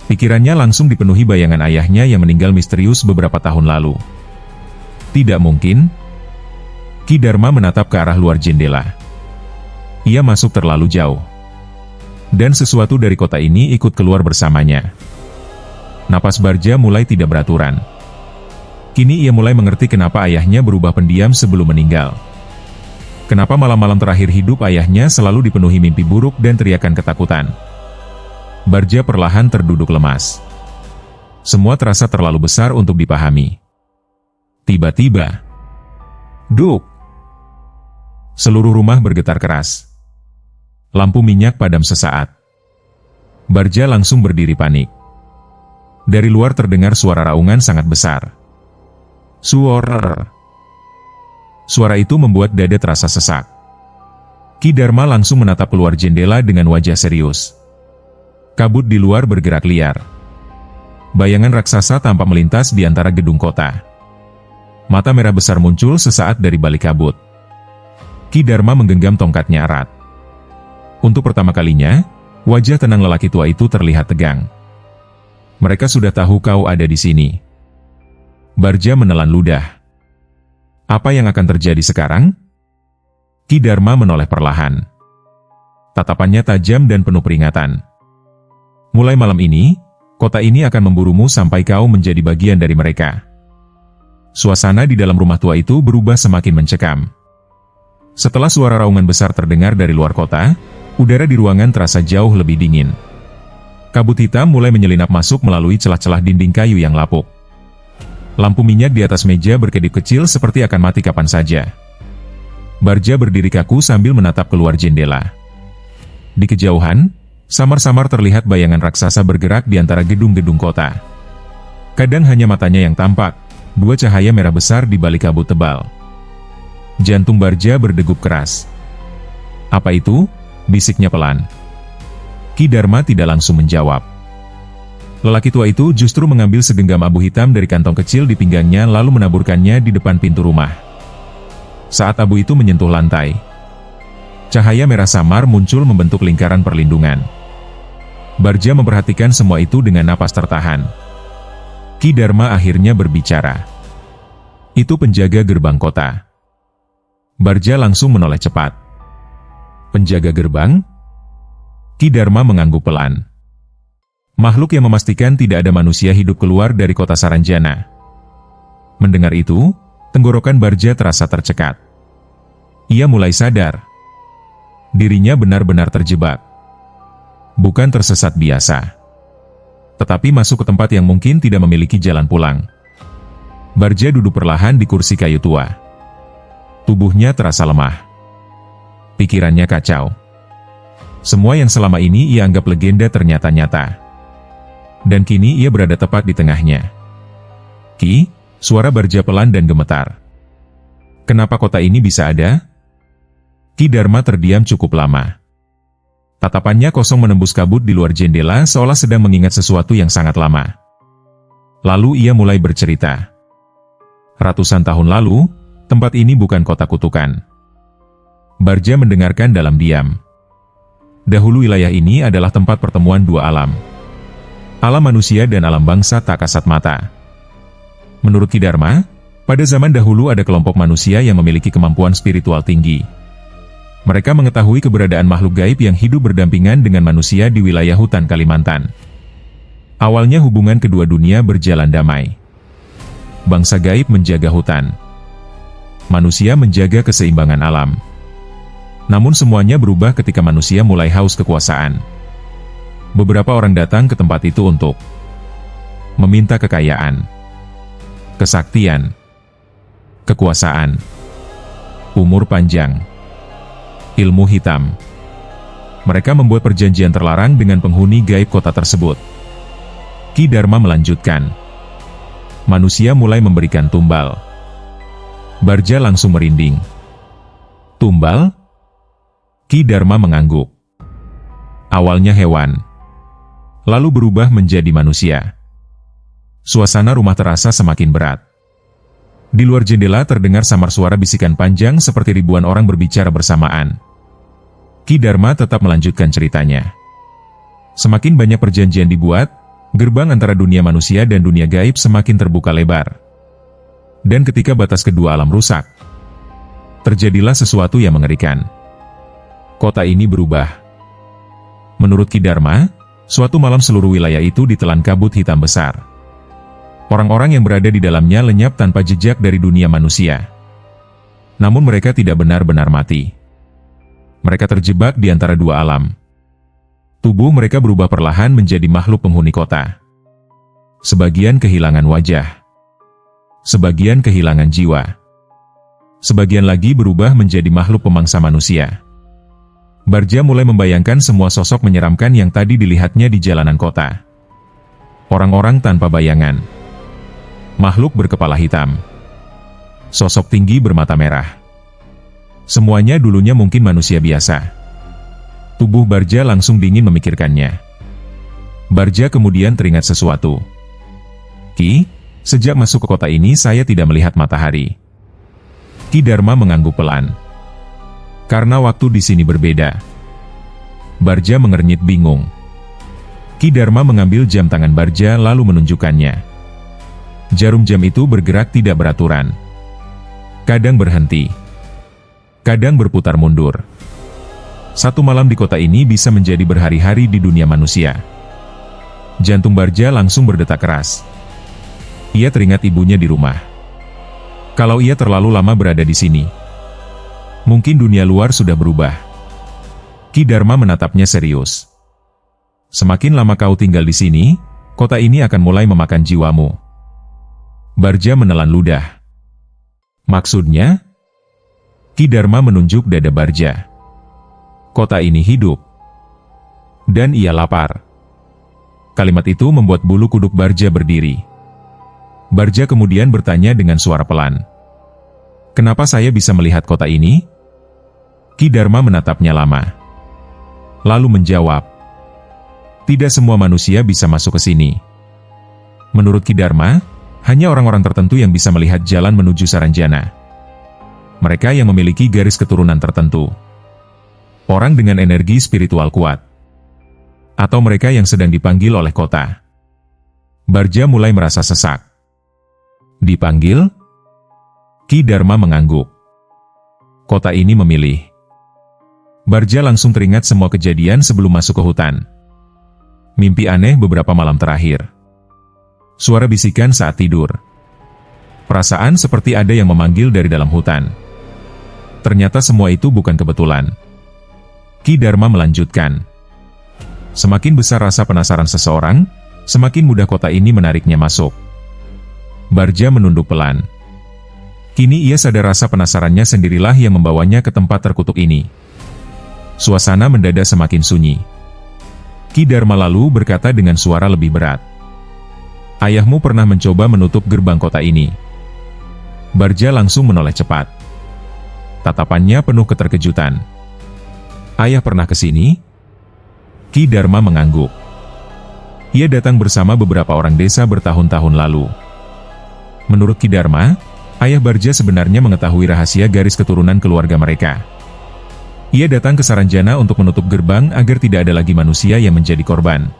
Pikirannya langsung dipenuhi bayangan ayahnya yang meninggal misterius beberapa tahun lalu. Tidak mungkin. Ki Dharma menatap ke arah luar jendela. Ia masuk terlalu jauh. Dan sesuatu dari kota ini ikut keluar bersamanya. Napas Barja mulai tidak beraturan. Kini ia mulai mengerti kenapa ayahnya berubah pendiam sebelum meninggal. Kenapa malam-malam terakhir hidup ayahnya selalu dipenuhi mimpi buruk dan teriakan ketakutan. Barja perlahan terduduk lemas. Semua terasa terlalu besar untuk dipahami. Tiba-tiba, duk! Seluruh rumah bergetar keras. Lampu minyak padam sesaat. Barja langsung berdiri panik. Dari luar terdengar suara raungan sangat besar. Suara itu membuat dada terasa sesak. Ki Dharma langsung menatap keluar jendela dengan wajah serius. Kabut di luar bergerak liar. Bayangan raksasa tampak melintas di antara gedung kota. Mata merah besar muncul sesaat dari balik kabut. Ki Dharma menggenggam tongkatnya erat. Untuk pertama kalinya, wajah tenang lelaki tua itu terlihat tegang. Mereka sudah tahu kau ada di sini. Barja menelan ludah. Apa yang akan terjadi sekarang? Ki Dharma menoleh perlahan. Tatapannya tajam dan penuh peringatan. Mulai malam ini, kota ini akan memburumu sampai kau menjadi bagian dari mereka. Suasana di dalam rumah tua itu berubah semakin mencekam. Setelah suara raungan besar terdengar dari luar kota, udara di ruangan terasa jauh lebih dingin. Kabut hitam mulai menyelinap masuk melalui celah-celah dinding kayu yang lapuk. Lampu minyak di atas meja berkedip kecil seperti akan mati kapan saja. Barja berdiri kaku sambil menatap keluar jendela. Di kejauhan, samar-samar terlihat bayangan raksasa bergerak di antara gedung-gedung kota. Kadang hanya matanya yang tampak, dua cahaya merah besar di balik kabut tebal. Jantung Barja berdegup keras. Apa itu? Bisiknya pelan. Ki Dharma tidak langsung menjawab. Lelaki tua itu justru mengambil segenggam abu hitam dari kantong kecil di pinggangnya lalu menaburkannya di depan pintu rumah. Saat abu itu menyentuh lantai, cahaya merah samar muncul membentuk lingkaran perlindungan. Barja memperhatikan semua itu dengan napas tertahan. Ki Dharma akhirnya berbicara. Itu penjaga gerbang kota. Barja langsung menoleh cepat. Penjaga gerbang? Ki Dharma mengangguk pelan. makhluk yang memastikan tidak ada manusia hidup keluar dari kota Saranjana. Mendengar itu, tenggorokan Bardja terasa tercekat. Ia mulai sadar. Dirinya benar-benar terjebak. Bukan tersesat biasa, tetapi masuk ke tempat yang mungkin tidak memiliki jalan pulang. Bardja duduk perlahan di kursi kayu tua. Tubuhnya terasa lemah. Pikirannya kacau. Semua yang selama ini ia anggap legenda ternyata nyata. Dan kini ia berada tepat di tengahnya. Ki, suara Bardja pelan dan gemetar. Kenapa kota ini bisa ada? Ki Dharma terdiam cukup lama. Tatapannya kosong menembus kabut di luar jendela seolah sedang mengingat sesuatu yang sangat lama. Lalu ia mulai bercerita. Ratusan tahun lalu, tempat ini bukan kota kutukan. Bardja mendengarkan dalam diam. Dahulu wilayah ini adalah tempat pertemuan dua alam. Alam manusia dan alam bangsa tak kasat mata. Menurut Ki Dharma, pada zaman dahulu ada kelompok manusia yang memiliki kemampuan spiritual tinggi. Mereka mengetahui keberadaan makhluk gaib yang hidup berdampingan dengan manusia di wilayah hutan Kalimantan. Awalnya hubungan kedua dunia berjalan damai. Bangsa gaib menjaga hutan. Manusia menjaga keseimbangan alam. Namun semuanya berubah ketika manusia mulai haus kekuasaan. Beberapa orang datang ke tempat itu untuk meminta kekayaan, kesaktian, kekuasaan, umur panjang, ilmu hitam. Mereka membuat perjanjian terlarang dengan penghuni gaib kota tersebut. Ki Dharma melanjutkan. Manusia mulai memberikan tumbal. Bardja langsung merinding. Tumbal? Ki Dharma mengangguk. Awalnya hewan, lalu berubah menjadi manusia. Suasana rumah terasa semakin berat. Di luar jendela terdengar samar suara bisikan panjang seperti ribuan orang berbicara bersamaan. Ki Dharma tetap melanjutkan ceritanya. Semakin banyak perjanjian dibuat, gerbang antara dunia manusia dan dunia gaib semakin terbuka lebar. Dan ketika batas kedua alam rusak, terjadilah sesuatu yang mengerikan. Kota ini berubah. Menurut Ki Dharma, suatu malam seluruh wilayah itu ditelan kabut hitam besar. Orang-orang yang berada di dalamnya lenyap tanpa jejak dari dunia manusia. Namun mereka tidak benar-benar mati. Mereka terjebak di antara dua alam. Tubuh mereka berubah perlahan menjadi makhluk penghuni kota. Sebagian kehilangan wajah. Sebagian kehilangan jiwa. Sebagian lagi berubah menjadi makhluk pemangsa manusia. Bardja mulai membayangkan semua sosok menyeramkan yang tadi dilihatnya di jalanan kota. Orang-orang tanpa bayangan. Makhluk berkepala hitam. Sosok tinggi bermata merah. Semuanya dulunya mungkin manusia biasa. Tubuh Bardja langsung dingin memikirkannya. Bardja kemudian teringat sesuatu. Ki, sejak masuk ke kota ini saya tidak melihat matahari. Ki Dharma mengangguk pelan. Karena waktu di sini berbeda. Bardja mengernyit bingung. Ki Dharma mengambil jam tangan Bardja lalu menunjukkannya. Jarum jam itu bergerak tidak beraturan. Kadang berhenti. Kadang berputar mundur. Satu malam di kota ini bisa menjadi berhari-hari di dunia manusia. Jantung Bardja langsung berdetak keras. Ia teringat ibunya di rumah. Kalau ia terlalu lama berada di sini, mungkin dunia luar sudah berubah. Ki Dharma menatapnya serius. Semakin lama kau tinggal di sini, kota ini akan mulai memakan jiwamu. Bardja menelan ludah. Maksudnya? Ki Dharma menunjuk dada Bardja. Kota ini hidup. Dan ia lapar. Kalimat itu membuat bulu kuduk Bardja berdiri. Bardja kemudian bertanya dengan suara pelan. Kenapa saya bisa melihat kota ini? Ki Dharma menatapnya lama. Lalu menjawab. Tidak semua manusia bisa masuk ke sini. Menurut Ki Dharma, hanya orang-orang tertentu yang bisa melihat jalan menuju Saranjana. Mereka yang memiliki garis keturunan tertentu. Orang dengan energi spiritual kuat. Atau mereka yang sedang dipanggil oleh kota. Bardja mulai merasa sesak. Dipanggil? Ki Dharma mengangguk. Kota ini memilih. Bardja langsung teringat semua kejadian sebelum masuk ke hutan. Mimpi aneh beberapa malam terakhir. Suara bisikan saat tidur. Perasaan seperti ada yang memanggil dari dalam hutan. Ternyata semua itu bukan kebetulan. Ki Dharma melanjutkan. Semakin besar rasa penasaran seseorang, semakin mudah kota ini menariknya masuk. Bardja menunduk pelan. Kini ia sadar rasa penasarannya sendirilah yang membawanya ke tempat terkutuk ini. Suasana mendadak semakin sunyi. Ki Dharma lalu berkata dengan suara lebih berat. Ayahmu pernah mencoba menutup gerbang kota ini. Bardja langsung menoleh cepat. Tatapannya penuh keterkejutan. Ayah pernah ke sini? Ki Dharma mengangguk. Ia datang bersama beberapa orang desa bertahun-tahun lalu. Menurut Ki Dharma, ayah Bardja sebenarnya mengetahui rahasia garis keturunan keluarga mereka. Ia datang ke Saranjana untuk menutup gerbang agar tidak ada lagi manusia yang menjadi korban.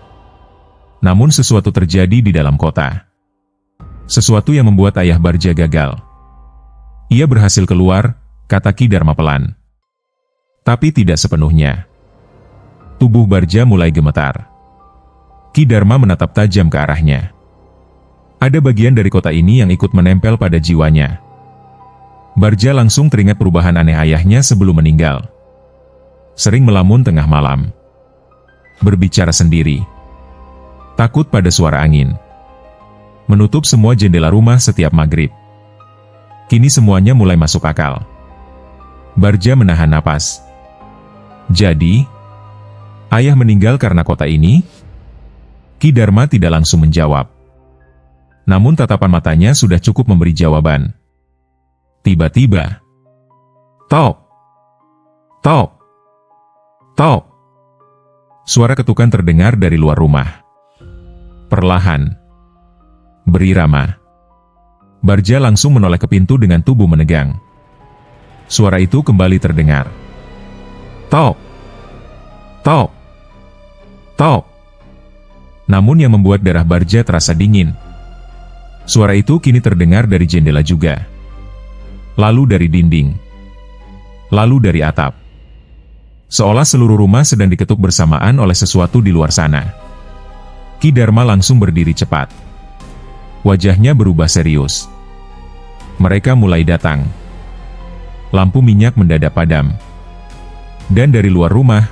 Namun sesuatu terjadi di dalam kota. Sesuatu yang membuat ayah Bardja gagal. Ia berhasil keluar, kata Ki Dharma pelan. Tapi tidak sepenuhnya. Tubuh Bardja mulai gemetar. Ki Dharma menatap tajam ke arahnya. Ada bagian dari kota ini yang ikut menempel pada jiwanya. Bardja langsung teringat perubahan aneh ayahnya sebelum meninggal. Sering melamun tengah malam. Berbicara sendiri. Takut pada suara angin. Menutup semua jendela rumah setiap maghrib. Kini semuanya mulai masuk akal. Bardja menahan napas. Jadi, ayah meninggal karena kota ini? Ki Dharma tidak langsung menjawab. Namun tatapan matanya sudah cukup memberi jawaban. Tiba-tiba. Tok! Tok! Tok! Suara ketukan terdengar dari luar rumah. Perlahan. Berirama. Bardja langsung menoleh ke pintu dengan tubuh menegang. Suara itu kembali terdengar. Tok! Tok! Tok! Namun yang membuat darah Bardja terasa dingin. Suara itu kini terdengar dari jendela juga. Lalu dari dinding. Lalu dari atap. Seolah seluruh rumah sedang diketuk bersamaan oleh sesuatu di luar sana. Ki Dharma langsung berdiri cepat. Wajahnya berubah serius. Mereka mulai datang. Lampu minyak mendadak padam. Dan dari luar rumah,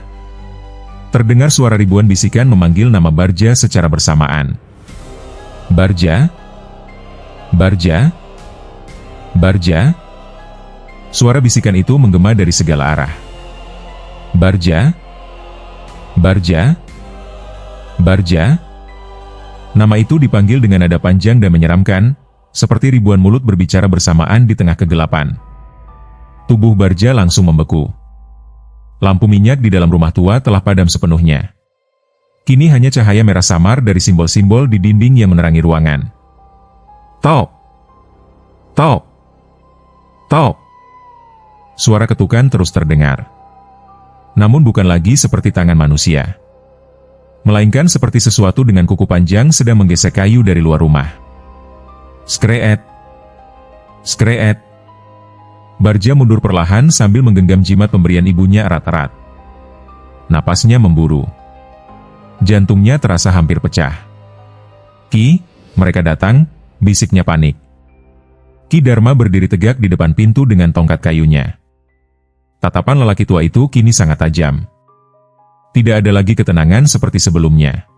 terdengar suara ribuan bisikan memanggil nama Bardja secara bersamaan. Bardja? Bardja? Bardja? Suara bisikan itu menggema dari segala arah. Bardja? Bardja? Bardja? Nama itu dipanggil dengan nada panjang dan menyeramkan, seperti ribuan mulut berbicara bersamaan di tengah kegelapan. Tubuh Bardja langsung membeku. Lampu minyak di dalam rumah tua telah padam sepenuhnya. Kini hanya cahaya merah samar dari simbol-simbol di dinding yang menerangi ruangan. Tok! Tok! Tok! Suara ketukan terus terdengar. Namun bukan lagi seperti tangan manusia. Melainkan seperti sesuatu dengan kuku panjang sedang menggesek kayu dari luar rumah. Skreet! Skreet! Bardja mundur perlahan sambil menggenggam jimat pemberian ibunya erat-erat. Napasnya memburu. Jantungnya terasa hampir pecah. Ki, mereka datang, bisiknya panik. Ki Dharma berdiri tegak di depan pintu dengan tongkat kayunya. Tatapan lelaki tua itu kini sangat tajam. Tidak ada lagi ketenangan seperti sebelumnya.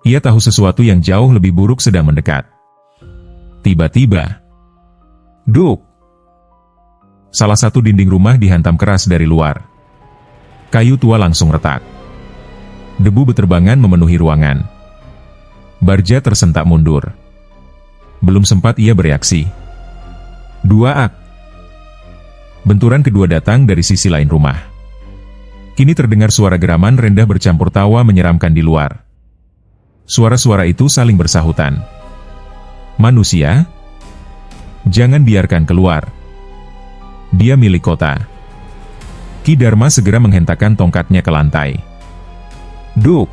Ia tahu sesuatu yang jauh lebih buruk sedang mendekat. Tiba-tiba. Duk! Salah satu dinding rumah dihantam keras dari luar. Kayu tua langsung retak. Debu beterbangan memenuhi ruangan. Bardja tersentak mundur. Belum sempat ia bereaksi. Dua ak! Benturan kedua datang dari sisi lain rumah. Kini terdengar suara geraman rendah bercampur tawa menyeramkan di luar. Suara-suara itu saling bersahutan. Manusia? Jangan biarkan keluar. Dia milik kota. Ki Dharma segera menghentakkan tongkatnya ke lantai. Duk!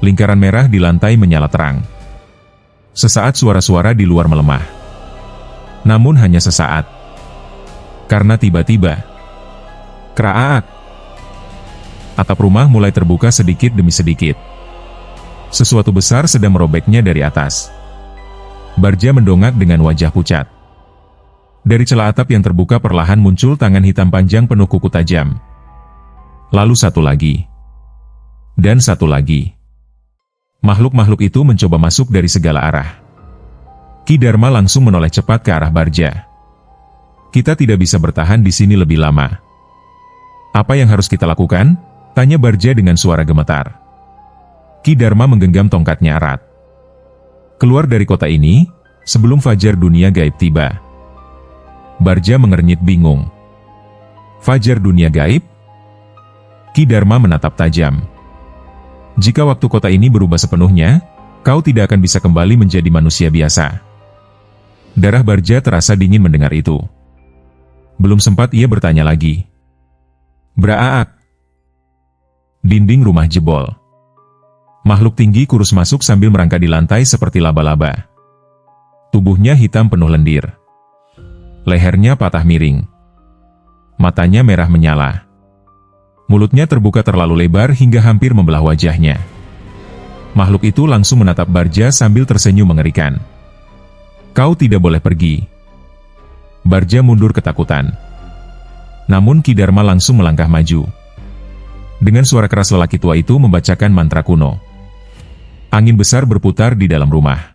Lingkaran merah di lantai menyala terang. Sesaat suara-suara di luar melemah. Namun hanya sesaat. Karena tiba-tiba, kraak! Atap rumah mulai terbuka sedikit demi sedikit. Sesuatu besar sedang merobeknya dari atas. Barja mendongak dengan wajah pucat. Dari celah atap yang terbuka perlahan muncul tangan hitam panjang penuh kuku tajam. Lalu satu lagi. Dan satu lagi. Makhluk-makhluk itu mencoba masuk dari segala arah. Ki Dharma langsung menoleh cepat ke arah Barja. Kita tidak bisa bertahan di sini lebih lama. Apa yang harus kita lakukan? Tanya Barja dengan suara gemetar. Ki Dharma menggenggam tongkatnya erat. Keluar dari kota ini, sebelum fajar dunia gaib tiba. Barja mengernyit bingung. Fajar dunia gaib? Ki Dharma menatap tajam. Jika waktu kota ini berubah sepenuhnya, kau tidak akan bisa kembali menjadi manusia biasa. Darah Barja terasa dingin mendengar itu. Belum sempat ia bertanya lagi. Braak. Dinding rumah jebol. Makhluk tinggi kurus masuk sambil merangkak di lantai seperti laba-laba. Tubuhnya hitam penuh lendir. Lehernya patah miring. Matanya merah menyala. Mulutnya terbuka terlalu lebar hingga hampir membelah wajahnya. Makhluk itu langsung menatap Barja sambil tersenyum mengerikan. Kau tidak boleh pergi. Barja mundur ketakutan. Namun Ki Dharma langsung melangkah maju. Dengan suara keras lelaki tua itu membacakan mantra kuno. Angin besar berputar di dalam rumah.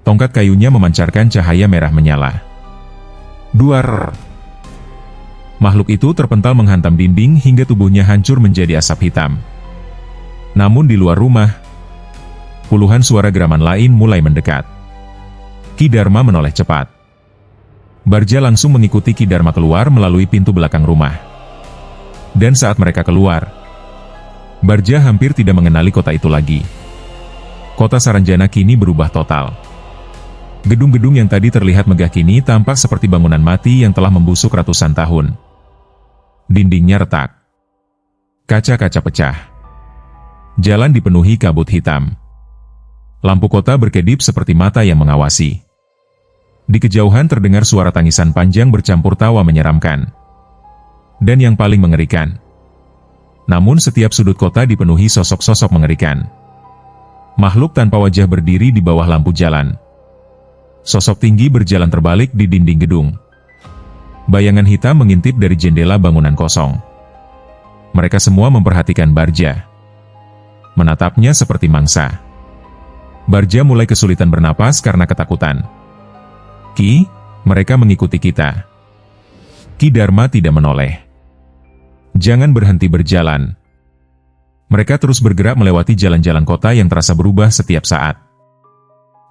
Tongkat kayunya memancarkan cahaya merah menyala. Duar! Makhluk itu terpental menghantam dinding hingga tubuhnya hancur menjadi asap hitam. Namun di luar rumah, puluhan suara geraman lain mulai mendekat. Ki Dharma menoleh cepat. Barja langsung mengikuti Ki Dharma keluar melalui pintu belakang rumah. Dan saat mereka keluar, Barja hampir tidak mengenali kota itu lagi. Kota Saranjana kini berubah total. Gedung-gedung yang tadi terlihat megah kini tampak seperti bangunan mati yang telah membusuk ratusan tahun. Dindingnya retak. Kaca-kaca pecah. Jalan dipenuhi kabut hitam. Lampu kota berkedip seperti mata yang mengawasi. Di kejauhan terdengar suara tangisan panjang bercampur tawa menyeramkan. Dan yang paling mengerikan. Namun setiap sudut kota dipenuhi sosok-sosok mengerikan. Makhluk tanpa wajah berdiri di bawah lampu jalan. Sosok tinggi berjalan terbalik di dinding gedung. Bayangan hitam mengintip dari jendela bangunan kosong. Mereka semua memperhatikan Barja. Menatapnya seperti mangsa. Barja mulai kesulitan bernapas karena ketakutan. Ki, mereka mengikuti kita. Ki Dharma tidak menoleh. Jangan berhenti berjalan. Mereka terus bergerak melewati jalan-jalan kota yang terasa berubah setiap saat.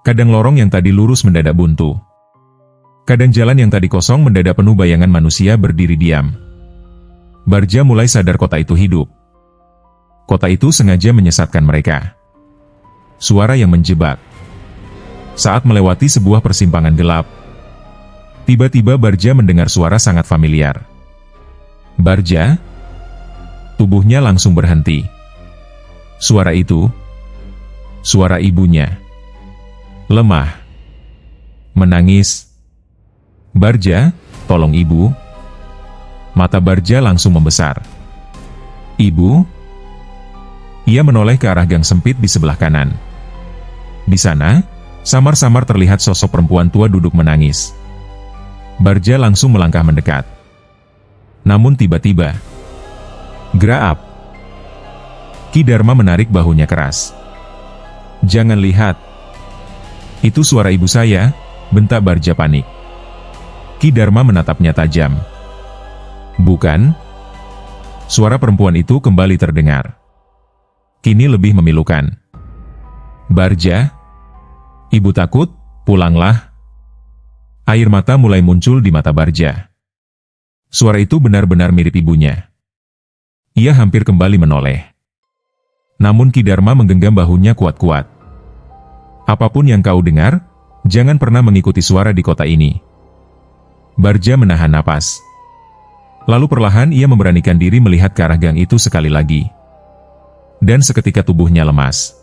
Kadang lorong yang tadi lurus mendadak buntu. Kadang jalan yang tadi kosong mendadak penuh bayangan manusia berdiri diam. Barja mulai sadar kota itu hidup. Kota itu sengaja menyesatkan mereka. Suara yang menjebak. Saat melewati sebuah persimpangan gelap, tiba-tiba Barja mendengar suara sangat familiar. Barja? Tubuhnya langsung berhenti. Suara itu, suara ibunya. Lemah. Menangis. Barja, tolong ibu. Mata Barja langsung membesar. Ibu? Ia menoleh ke arah gang sempit di sebelah kanan. Di sana, samar-samar terlihat sosok perempuan tua duduk menangis. Barja langsung melangkah mendekat. Namun tiba-tiba, Graap. Ki Dharma menarik bahunya keras. Jangan lihat. Itu suara ibu saya, bentak Barja panik. Ki Dharma menatapnya tajam. Bukan. Suara perempuan itu kembali terdengar. Kini lebih memilukan. Barja. Ibu takut, pulanglah. Air mata mulai muncul di mata Barja. Suara itu benar-benar mirip ibunya. Ia hampir kembali menoleh. Namun Ki Dharma menggenggam bahunya kuat-kuat. Apapun yang kau dengar, jangan pernah mengikuti suara di kota ini. Barja menahan napas. Lalu perlahan ia memberanikan diri melihat ke arah gang itu sekali lagi. Dan seketika tubuhnya lemas.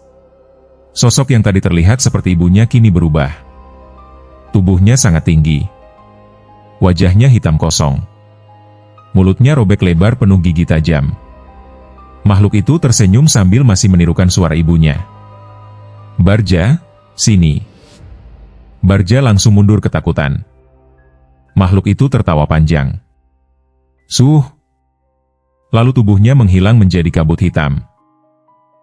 Sosok yang tadi terlihat seperti ibunya kini berubah. Tubuhnya sangat tinggi. Wajahnya hitam kosong. Mulutnya robek lebar penuh gigi tajam. Makhluk itu tersenyum sambil masih menirukan suara ibunya. "Barja, sini." Barja langsung mundur ketakutan. Makhluk itu tertawa panjang. "Suh." Lalu tubuhnya menghilang menjadi kabut hitam.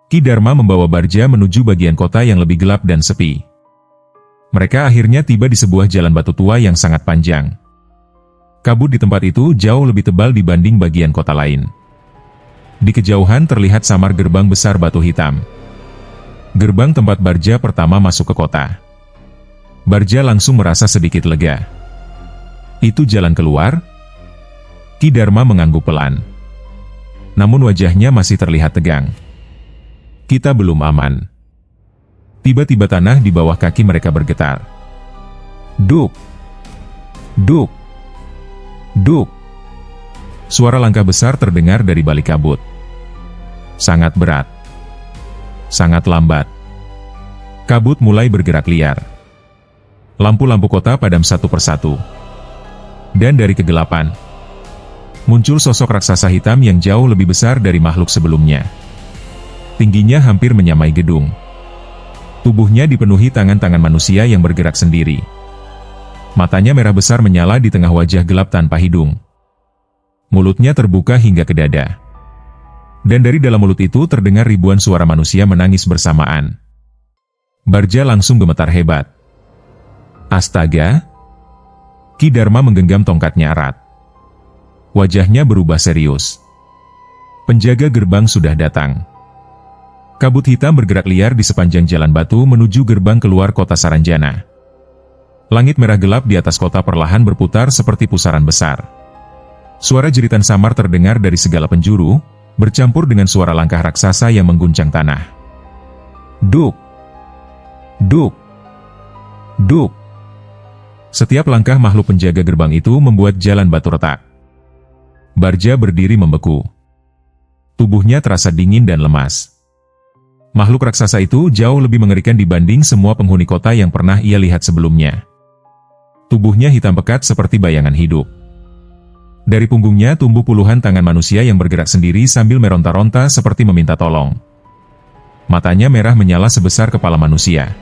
Ki Dharma membawa Barja menuju bagian kota yang lebih gelap dan sepi. Mereka akhirnya tiba di sebuah jalan batu tua yang sangat panjang. Kabut di tempat itu jauh lebih tebal dibanding bagian kota lain. Di kejauhan terlihat samar gerbang besar batu hitam. Gerbang tempat Barja pertama masuk ke kota. Barja langsung merasa sedikit lega. "Itu jalan keluar?" Ki Dharma mengangguk pelan. Namun wajahnya masih terlihat tegang. "Kita belum aman." Tiba-tiba tanah di bawah kaki mereka bergetar. Duk! Duk! Duk! Suara langkah besar terdengar dari balik kabut. Sangat berat. Sangat lambat. Kabut mulai bergerak liar. Lampu-lampu kota padam satu persatu. Dan dari kegelapan, muncul sosok raksasa hitam yang jauh lebih besar dari makhluk sebelumnya. Tingginya hampir menyamai gedung. Tubuhnya dipenuhi tangan-tangan manusia yang bergerak sendiri. Matanya merah besar menyala di tengah wajah gelap tanpa hidung. Mulutnya terbuka hingga ke dada. Dan dari dalam mulut itu terdengar ribuan suara manusia menangis bersamaan. Barja langsung gemetar hebat. Astaga! Ki Dharma menggenggam tongkatnya erat. Wajahnya berubah serius. Penjaga gerbang sudah datang. Kabut hitam bergerak liar di sepanjang jalan batu menuju gerbang keluar kota Saranjana. Langit merah gelap di atas kota perlahan berputar seperti pusaran besar. Suara jeritan samar terdengar dari segala penjuru, bercampur dengan suara langkah raksasa yang mengguncang tanah. Duk! Duk! Duk! Setiap langkah makhluk penjaga gerbang itu membuat jalan batu retak. Barja berdiri membeku. Tubuhnya terasa dingin dan lemas. Makhluk raksasa itu jauh lebih mengerikan dibanding semua penghuni kota yang pernah ia lihat sebelumnya. Tubuhnya hitam pekat seperti bayangan hidup. Dari punggungnya tumbuh puluhan tangan manusia yang bergerak sendiri sambil meronta-ronta seperti meminta tolong. Matanya merah menyala sebesar kepala manusia.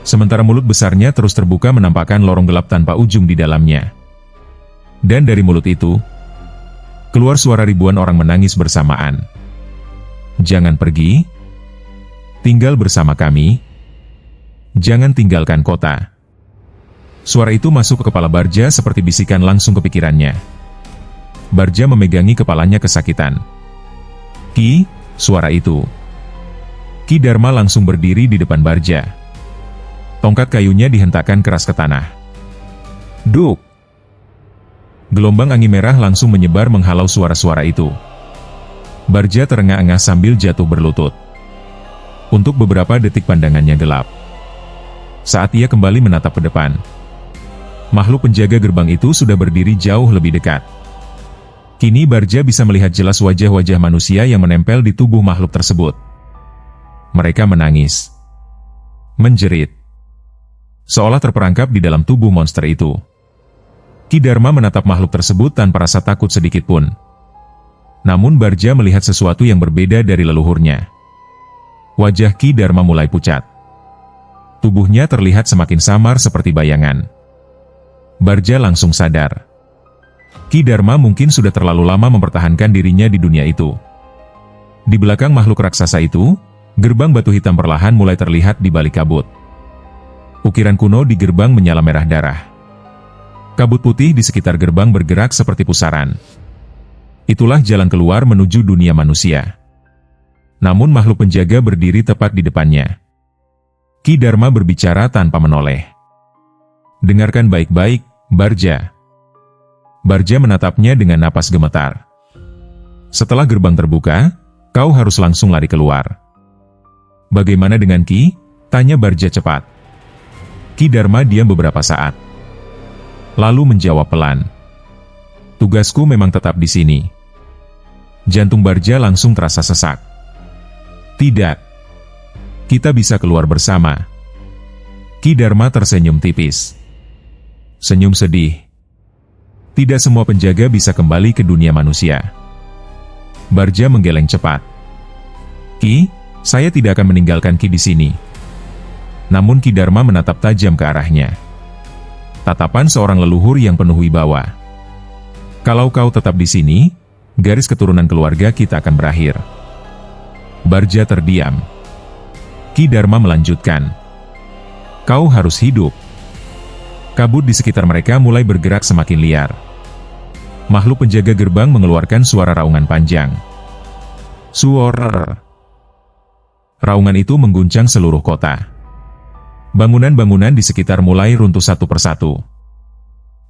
Sementara mulut besarnya terus terbuka menampakkan lorong gelap tanpa ujung di dalamnya. Dan dari mulut itu, keluar suara ribuan orang menangis bersamaan. "Jangan pergi. Tinggal bersama kami. Jangan tinggalkan kota." Suara itu masuk ke kepala Barja seperti bisikan langsung ke pikirannya. Barja memegangi kepalanya kesakitan. "Ki," suara itu. Ki Dharma langsung berdiri di depan Barja. Tongkat kayunya dihentakkan keras ke tanah. Duk! Gelombang angin merah langsung menyebar menghalau suara-suara itu. Barja terengah-engah sambil jatuh berlutut. Untuk beberapa detik pandangannya gelap. Saat ia kembali menatap ke depan, makhluk penjaga gerbang itu sudah berdiri jauh lebih dekat. Kini Barja bisa melihat jelas wajah-wajah manusia yang menempel di tubuh makhluk tersebut. Mereka menangis. Menjerit. Seolah terperangkap di dalam tubuh monster itu. Ki Dharma menatap makhluk tersebut tanpa rasa takut sedikit pun. Namun Barja melihat sesuatu yang berbeda dari leluhurnya. Wajah Ki Dharma mulai pucat. Tubuhnya terlihat semakin samar seperti bayangan. Barja langsung sadar. Ki Dharma mungkin sudah terlalu lama mempertahankan dirinya di dunia itu. Di belakang makhluk raksasa itu, gerbang batu hitam perlahan mulai terlihat di balik kabut. Ukiran kuno di gerbang menyala merah darah. Kabut putih di sekitar gerbang bergerak seperti pusaran. Itulah jalan keluar menuju dunia manusia. Namun makhluk penjaga berdiri tepat di depannya. Ki Dharma berbicara tanpa menoleh. "Dengarkan baik-baik, Barja." Barja menatapnya dengan napas gemetar. "Setelah gerbang terbuka, kau harus langsung lari keluar." "Bagaimana dengan Ki?" tanya Barja cepat. Ki Dharma diam beberapa saat. Lalu menjawab pelan. "Tugasku memang tetap di sini." Jantung Barja langsung terasa sesak. "Tidak. Kita bisa keluar bersama." Ki Dharma tersenyum tipis. Senyum sedih. Tidak semua penjaga bisa kembali ke dunia manusia. Barja menggeleng cepat. "Ki, saya tidak akan meninggalkan Ki di sini." Namun Ki Dharma menatap tajam ke arahnya. Tatapan seorang leluhur yang penuh wibawa. "Kalau kau tetap di sini, garis keturunan keluarga kita akan berakhir." Barja terdiam. Ki Dharma melanjutkan, "Kau harus hidup." Kabut di sekitar mereka mulai bergerak semakin liar. Makhluk penjaga gerbang mengeluarkan suara raungan panjang. Suor. Raungan itu mengguncang seluruh kota. Bangunan-bangunan di sekitar mulai runtuh satu persatu.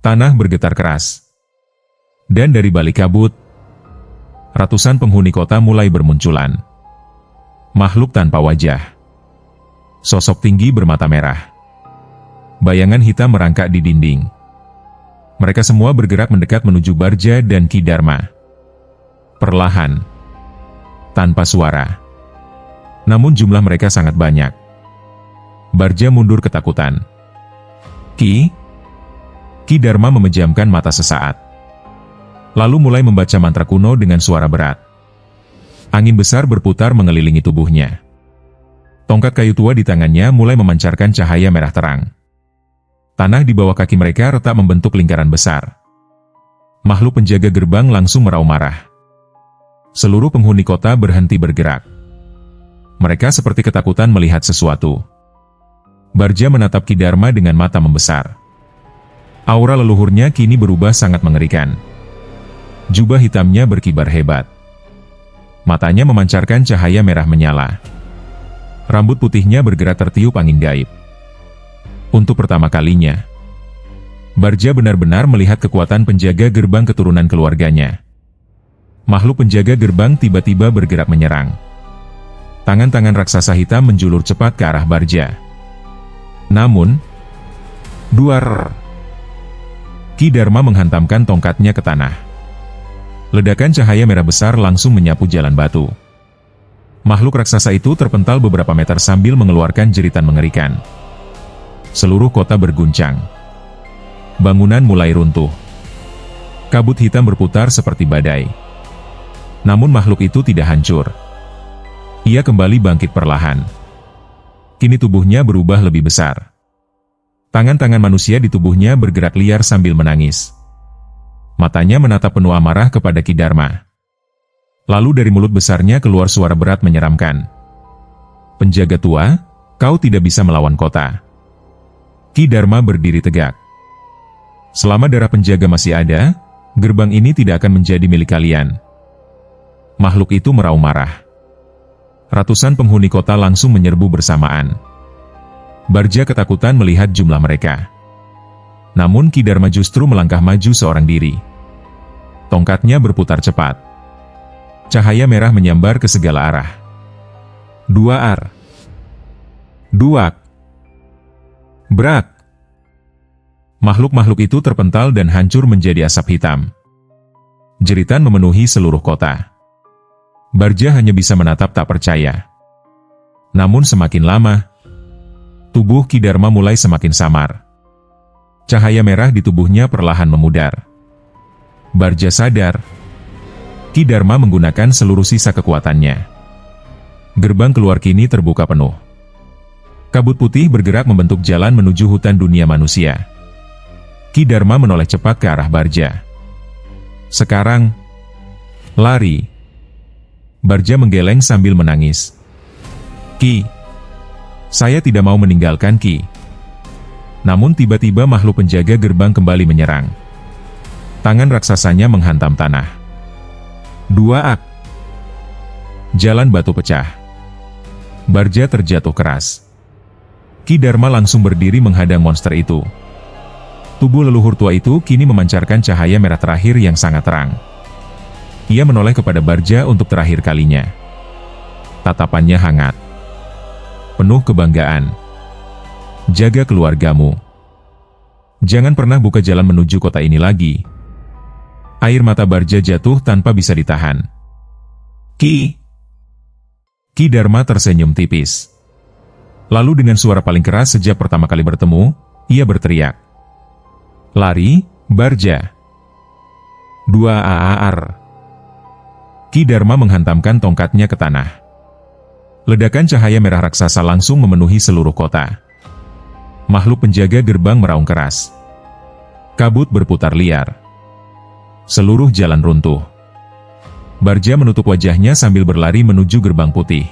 Tanah bergetar keras. Dan dari balik kabut, ratusan penghuni kota mulai bermunculan. Makhluk tanpa wajah. Sosok tinggi bermata merah. Bayangan hitam merangkak di dinding. Mereka semua bergerak mendekat menuju Barja dan Ki Dharma. Perlahan. Tanpa suara. Namun jumlah mereka sangat banyak. Barja mundur ketakutan. Ki Dharma memejamkan mata sesaat. Lalu mulai membaca mantra kuno dengan suara berat. Angin besar berputar mengelilingi tubuhnya. Tongkat kayu tua di tangannya mulai memancarkan cahaya merah terang. Tanah di bawah kaki mereka retak membentuk lingkaran besar. Makhluk penjaga gerbang langsung meraung marah. Seluruh penghuni kota berhenti bergerak. Mereka seperti ketakutan melihat sesuatu. Barja menatap Ki Dharma dengan mata membesar. Aura leluhurnya kini berubah sangat mengerikan. Jubah hitamnya berkibar hebat. Matanya memancarkan cahaya merah menyala. Rambut putihnya bergerak tertiup angin gaib. Untuk pertama kalinya, Barja benar-benar melihat kekuatan penjaga gerbang keturunan keluarganya. Makhluk penjaga gerbang tiba-tiba bergerak menyerang. Tangan-tangan raksasa hitam menjulur cepat ke arah Barja. Namun, duar! Ki Dharma menghantamkan tongkatnya ke tanah. Ledakan cahaya merah besar langsung menyapu jalan batu. Makhluk raksasa itu terpental beberapa meter sambil mengeluarkan jeritan mengerikan. Seluruh kota berguncang. Bangunan mulai runtuh. Kabut hitam berputar seperti badai. Namun makhluk itu tidak hancur. Ia kembali bangkit perlahan. Kini tubuhnya berubah lebih besar. Tangan-tangan manusia di tubuhnya bergerak liar sambil menangis. Matanya menatap penuh amarah kepada Ki Dharma. Lalu dari mulut besarnya keluar suara berat menyeramkan. "Penjaga tua, kau tidak bisa melawan kota." Ki Dharma berdiri tegak. "Selama darah penjaga masih ada, gerbang ini tidak akan menjadi milik kalian." Makhluk itu meraung marah. Ratusan penghuni kota langsung menyerbu bersamaan. Barja ketakutan melihat jumlah mereka. Namun Ki Dharma justru melangkah maju seorang diri. Tongkatnya berputar cepat. Cahaya merah menyambar ke segala arah. Duar. Duak. Brak! Makhluk-makhluk itu terpental dan hancur menjadi asap hitam. Jeritan memenuhi seluruh kota. Barja hanya bisa menatap tak percaya. Namun semakin lama, tubuh Ki Dharma mulai semakin samar. Cahaya merah di tubuhnya perlahan memudar. Barja sadar. Ki Dharma menggunakan seluruh sisa kekuatannya. Gerbang keluar kini terbuka penuh. Kabut putih bergerak membentuk jalan menuju hutan dunia manusia. Ki Dharma menoleh cepat ke arah Barja. "Sekarang, lari!" Barja menggeleng sambil menangis. "Ki, saya tidak mau meninggalkan Ki." Namun tiba-tiba makhluk penjaga gerbang kembali menyerang. Tangan raksasanya menghantam tanah. Duak! Jalan batu pecah. Barja terjatuh keras. Ki Dharma langsung berdiri menghadang monster itu. Tubuh leluhur tua itu kini memancarkan cahaya merah terakhir yang sangat terang. Ia menoleh kepada Barja untuk terakhir kalinya. Tatapannya hangat. Penuh kebanggaan. "Jaga keluargamu. Jangan pernah buka jalan menuju kota ini lagi." Air mata Barja jatuh tanpa bisa ditahan. Ki Dharma tersenyum tipis. Lalu dengan suara paling keras sejak pertama kali bertemu, ia berteriak. "Lari, Barja. 2 AAR." Ki Dharma menghantamkan tongkatnya ke tanah. Ledakan cahaya merah raksasa langsung memenuhi seluruh kota. Makhluk penjaga gerbang meraung keras. Kabut berputar liar. Seluruh jalan runtuh. Barja menutup wajahnya sambil berlari menuju gerbang putih.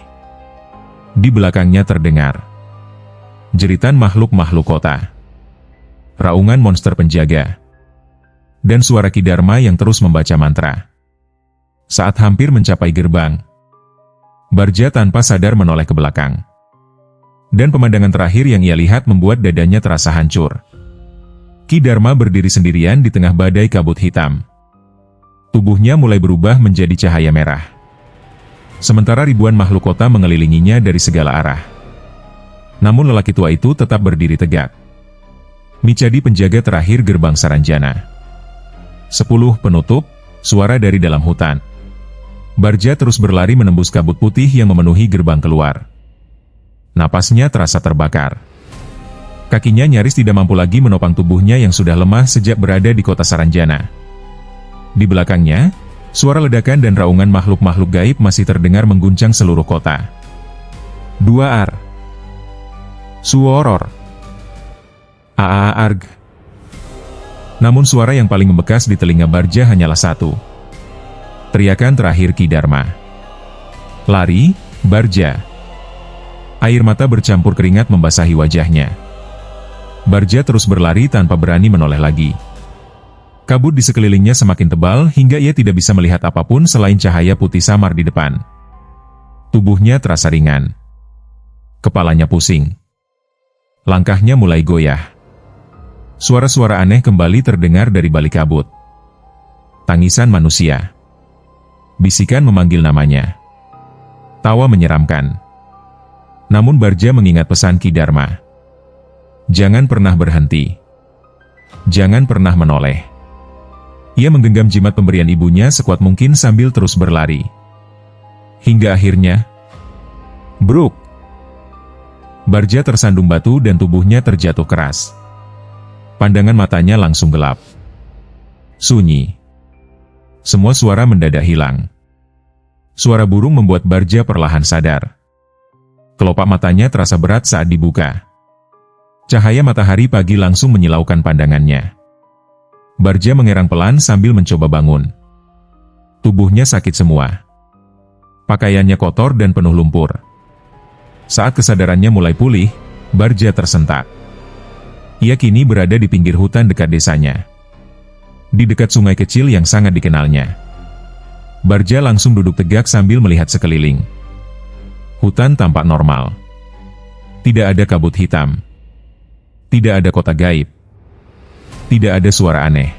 Di belakangnya terdengar jeritan makhluk-makhluk kota, raungan monster penjaga, dan suara Ki Dharma yang terus membaca mantra. Saat hampir mencapai gerbang, Barja tanpa sadar menoleh ke belakang. Dan pemandangan terakhir yang ia lihat membuat dadanya terasa hancur. Ki Dharma berdiri sendirian di tengah badai kabut hitam. Tubuhnya mulai berubah menjadi cahaya merah. Sementara ribuan makhluk kota mengelilinginya dari segala arah. Namun lelaki tua itu tetap berdiri tegak. Micadi penjaga terakhir gerbang Saranjana. 10 penutup, suara dari dalam hutan. Barja terus berlari menembus kabut putih yang memenuhi gerbang keluar. Napasnya terasa terbakar. Kakinya nyaris tidak mampu lagi menopang tubuhnya yang sudah lemah sejak berada di kota Saranjana. Di belakangnya, suara ledakan dan raungan makhluk-makhluk gaib masih terdengar mengguncang seluruh kota. 2 Suoror. Arg. Namun suara yang paling membekas di telinga Barja hanyalah satu. Teriakan terakhir Ki Dharma. Lari, Barja. Air mata bercampur keringat membasahi wajahnya. Barja terus berlari tanpa berani menoleh lagi. Kabut di sekelilingnya semakin tebal hingga ia tidak bisa melihat apapun selain cahaya putih samar di depan. Tubuhnya terasa ringan. Kepalanya pusing. Langkahnya mulai goyah. Suara-suara aneh kembali terdengar dari balik kabut. Tangisan manusia. Bisikan memanggil namanya. Tawa menyeramkan. Namun Barja mengingat pesan Ki Dharma. Jangan pernah berhenti. Jangan pernah menoleh. Ia menggenggam jimat pemberian ibunya sekuat mungkin sambil terus berlari. Hingga akhirnya, bruk! Barja tersandung batu dan tubuhnya terjatuh keras. Pandangan matanya langsung gelap. Sunyi. Semua suara mendadak hilang. Suara burung membuat Barja perlahan sadar. Kelopak matanya terasa berat saat dibuka. Cahaya matahari pagi langsung menyilaukan pandangannya. Barja mengerang pelan sambil mencoba bangun. Tubuhnya sakit semua. Pakaiannya kotor dan penuh lumpur. Saat kesadarannya mulai pulih, Barja tersentak. Ia kini berada di pinggir hutan dekat desanya. Di dekat sungai kecil yang sangat dikenalnya. Barja langsung duduk tegak sambil melihat sekeliling. Hutan tampak normal. Tidak ada kabut hitam. Tidak ada kota gaib. Tidak ada suara aneh.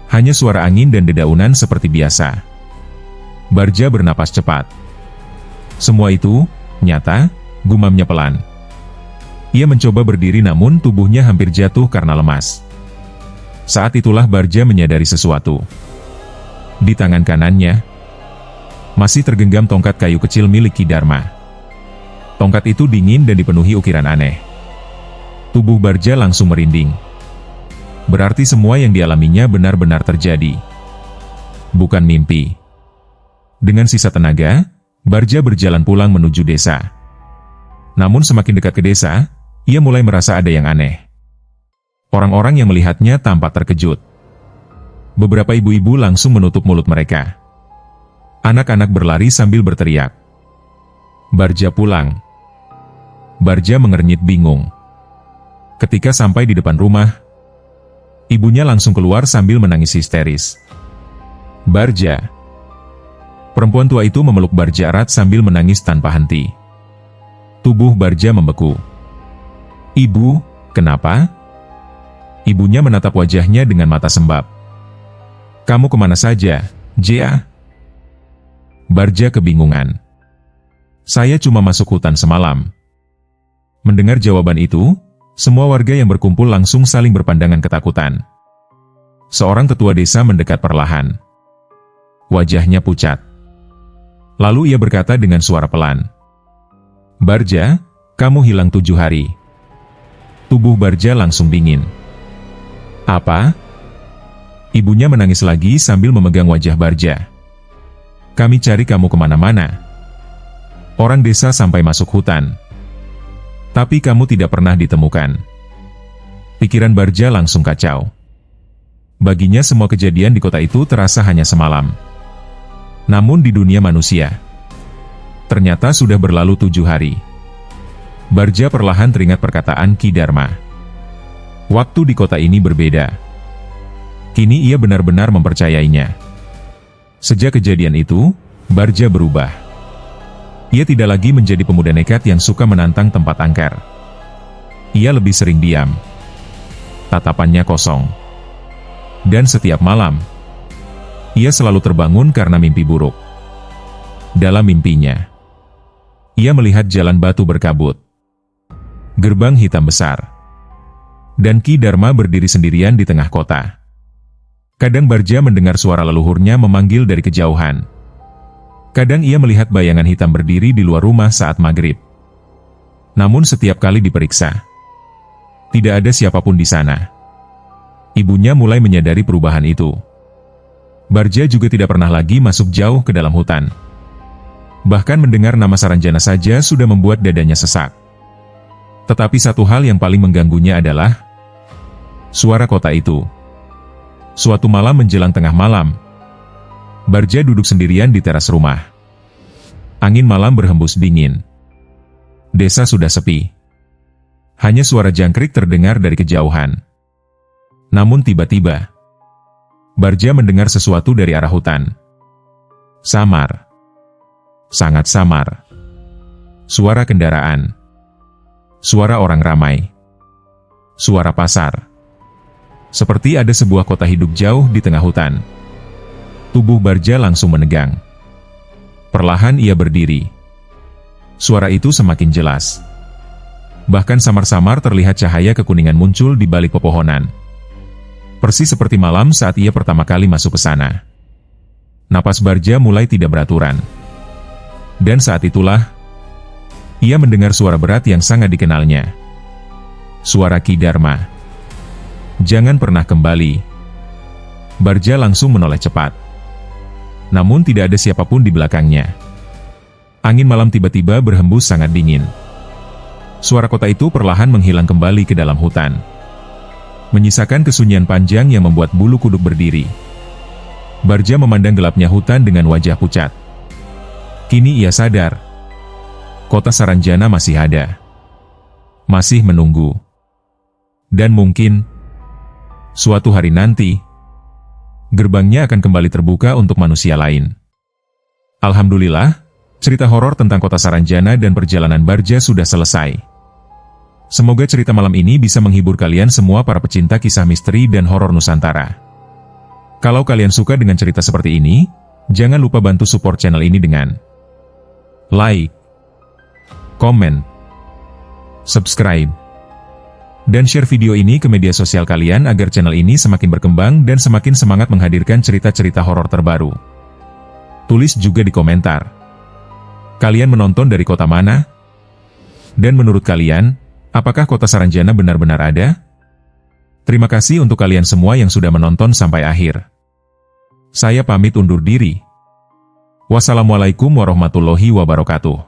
Hanya suara angin dan dedaunan seperti biasa. Barja bernapas cepat. Semua itu nyata, gumamnya pelan. Ia mencoba berdiri namun tubuhnya hampir jatuh karena lemas. Saat itulah Barja menyadari sesuatu. Di tangan kanannya, masih tergenggam tongkat kayu kecil milik Ki Dharma. Tongkat itu dingin dan dipenuhi ukiran aneh. Tubuh Barja langsung merinding. Berarti semua yang dialaminya benar-benar terjadi. Bukan mimpi. Dengan sisa tenaga, Barja berjalan pulang menuju desa. Namun semakin dekat ke desa, ia mulai merasa ada yang aneh. Orang-orang yang melihatnya tampak terkejut. Beberapa ibu-ibu langsung menutup mulut mereka. Anak-anak berlari sambil berteriak. Barja pulang. Barja mengernyit bingung. Ketika sampai di depan rumah, ibunya langsung keluar sambil menangis histeris. Barja. Perempuan tua itu memeluk Barja erat sambil menangis tanpa henti. Tubuh Barja membeku. Ibu, kenapa? Ibunya menatap wajahnya dengan mata sembab. Kamu kemana saja, Jia? Barja kebingungan. Saya cuma masuk hutan semalam. Mendengar jawaban itu, semua warga yang berkumpul langsung saling berpandangan ketakutan. Seorang tetua desa mendekat perlahan. Wajahnya pucat. Lalu ia berkata dengan suara pelan. Barja, kamu hilang 7 hari. Tubuh Barja langsung dingin. Apa? Ibunya menangis lagi sambil memegang wajah Barja. Kami cari kamu kemana-mana. Orang desa sampai masuk hutan. Tapi kamu tidak pernah ditemukan. Pikiran Bardja langsung kacau. Baginya semua kejadian di kota itu terasa hanya semalam. Namun di dunia manusia, ternyata sudah berlalu 7 hari. Bardja perlahan teringat perkataan Ki Dharma. Waktu di kota ini berbeda. Kini ia benar-benar mempercayainya. Sejak kejadian itu, Bardja berubah. Ia tidak lagi menjadi pemuda nekat yang suka menantang tempat angker. Ia lebih sering diam. Tatapannya kosong. Dan setiap malam, ia selalu terbangun karena mimpi buruk. Dalam mimpinya, ia melihat jalan batu berkabut, gerbang hitam besar, dan Ki Dharma berdiri sendirian di tengah kota. Kadang Bardja mendengar suara leluhurnya memanggil dari kejauhan. Kadang ia melihat bayangan hitam berdiri di luar rumah saat maghrib. Namun setiap kali diperiksa, tidak ada siapapun di sana. Ibunya mulai menyadari perubahan itu. Bardja juga tidak pernah lagi masuk jauh ke dalam hutan. Bahkan mendengar nama Saranjana saja sudah membuat dadanya sesak. Tetapi satu hal yang paling mengganggunya adalah suara kota itu. Suatu malam menjelang tengah malam, Bardja duduk sendirian di teras rumah. Angin malam berhembus dingin. Desa sudah sepi. Hanya suara jangkrik terdengar dari kejauhan. Namun tiba-tiba, Bardja mendengar sesuatu dari arah hutan. Samar. Sangat samar. Suara kendaraan. Suara orang ramai. Suara pasar. Seperti ada sebuah kota hidup jauh di tengah hutan. Tubuh Bardja langsung menegang. Perlahan ia berdiri. Suara itu semakin jelas. Bahkan samar-samar terlihat cahaya kekuningan muncul di balik pepohonan. Persis seperti malam saat ia pertama kali masuk ke sana. Napas Bardja mulai tidak beraturan. Dan saat itulah, ia mendengar suara berat yang sangat dikenalnya. Suara Ki Dharma. Jangan pernah kembali. Bardja langsung menoleh cepat. Namun tidak ada siapapun di belakangnya. Angin malam tiba-tiba berhembus sangat dingin. Suara kota itu perlahan menghilang kembali ke dalam hutan, menyisakan kesunyian panjang yang membuat bulu kuduk berdiri. Bardja memandang gelapnya hutan dengan wajah pucat. Kini ia sadar, kota Saranjana masih ada. Masih menunggu. Dan mungkin suatu hari nanti, gerbangnya akan kembali terbuka untuk manusia lain. Alhamdulillah, cerita horor tentang kota Saranjana dan perjalanan Bardja sudah selesai. Semoga cerita malam ini bisa menghibur kalian semua para pecinta kisah misteri dan horor Nusantara. Kalau kalian suka dengan cerita seperti ini, jangan lupa bantu support channel ini dengan like, komen, subscribe, dan share video ini ke media sosial kalian agar channel ini semakin berkembang dan semakin semangat menghadirkan cerita-cerita horor terbaru. Tulis juga di komentar, kalian menonton dari kota mana? Dan menurut kalian, apakah kota Saranjana benar-benar ada? Terima kasih untuk kalian semua yang sudah menonton sampai akhir. Saya pamit undur diri. Wassalamualaikum warahmatullahi wabarakatuh.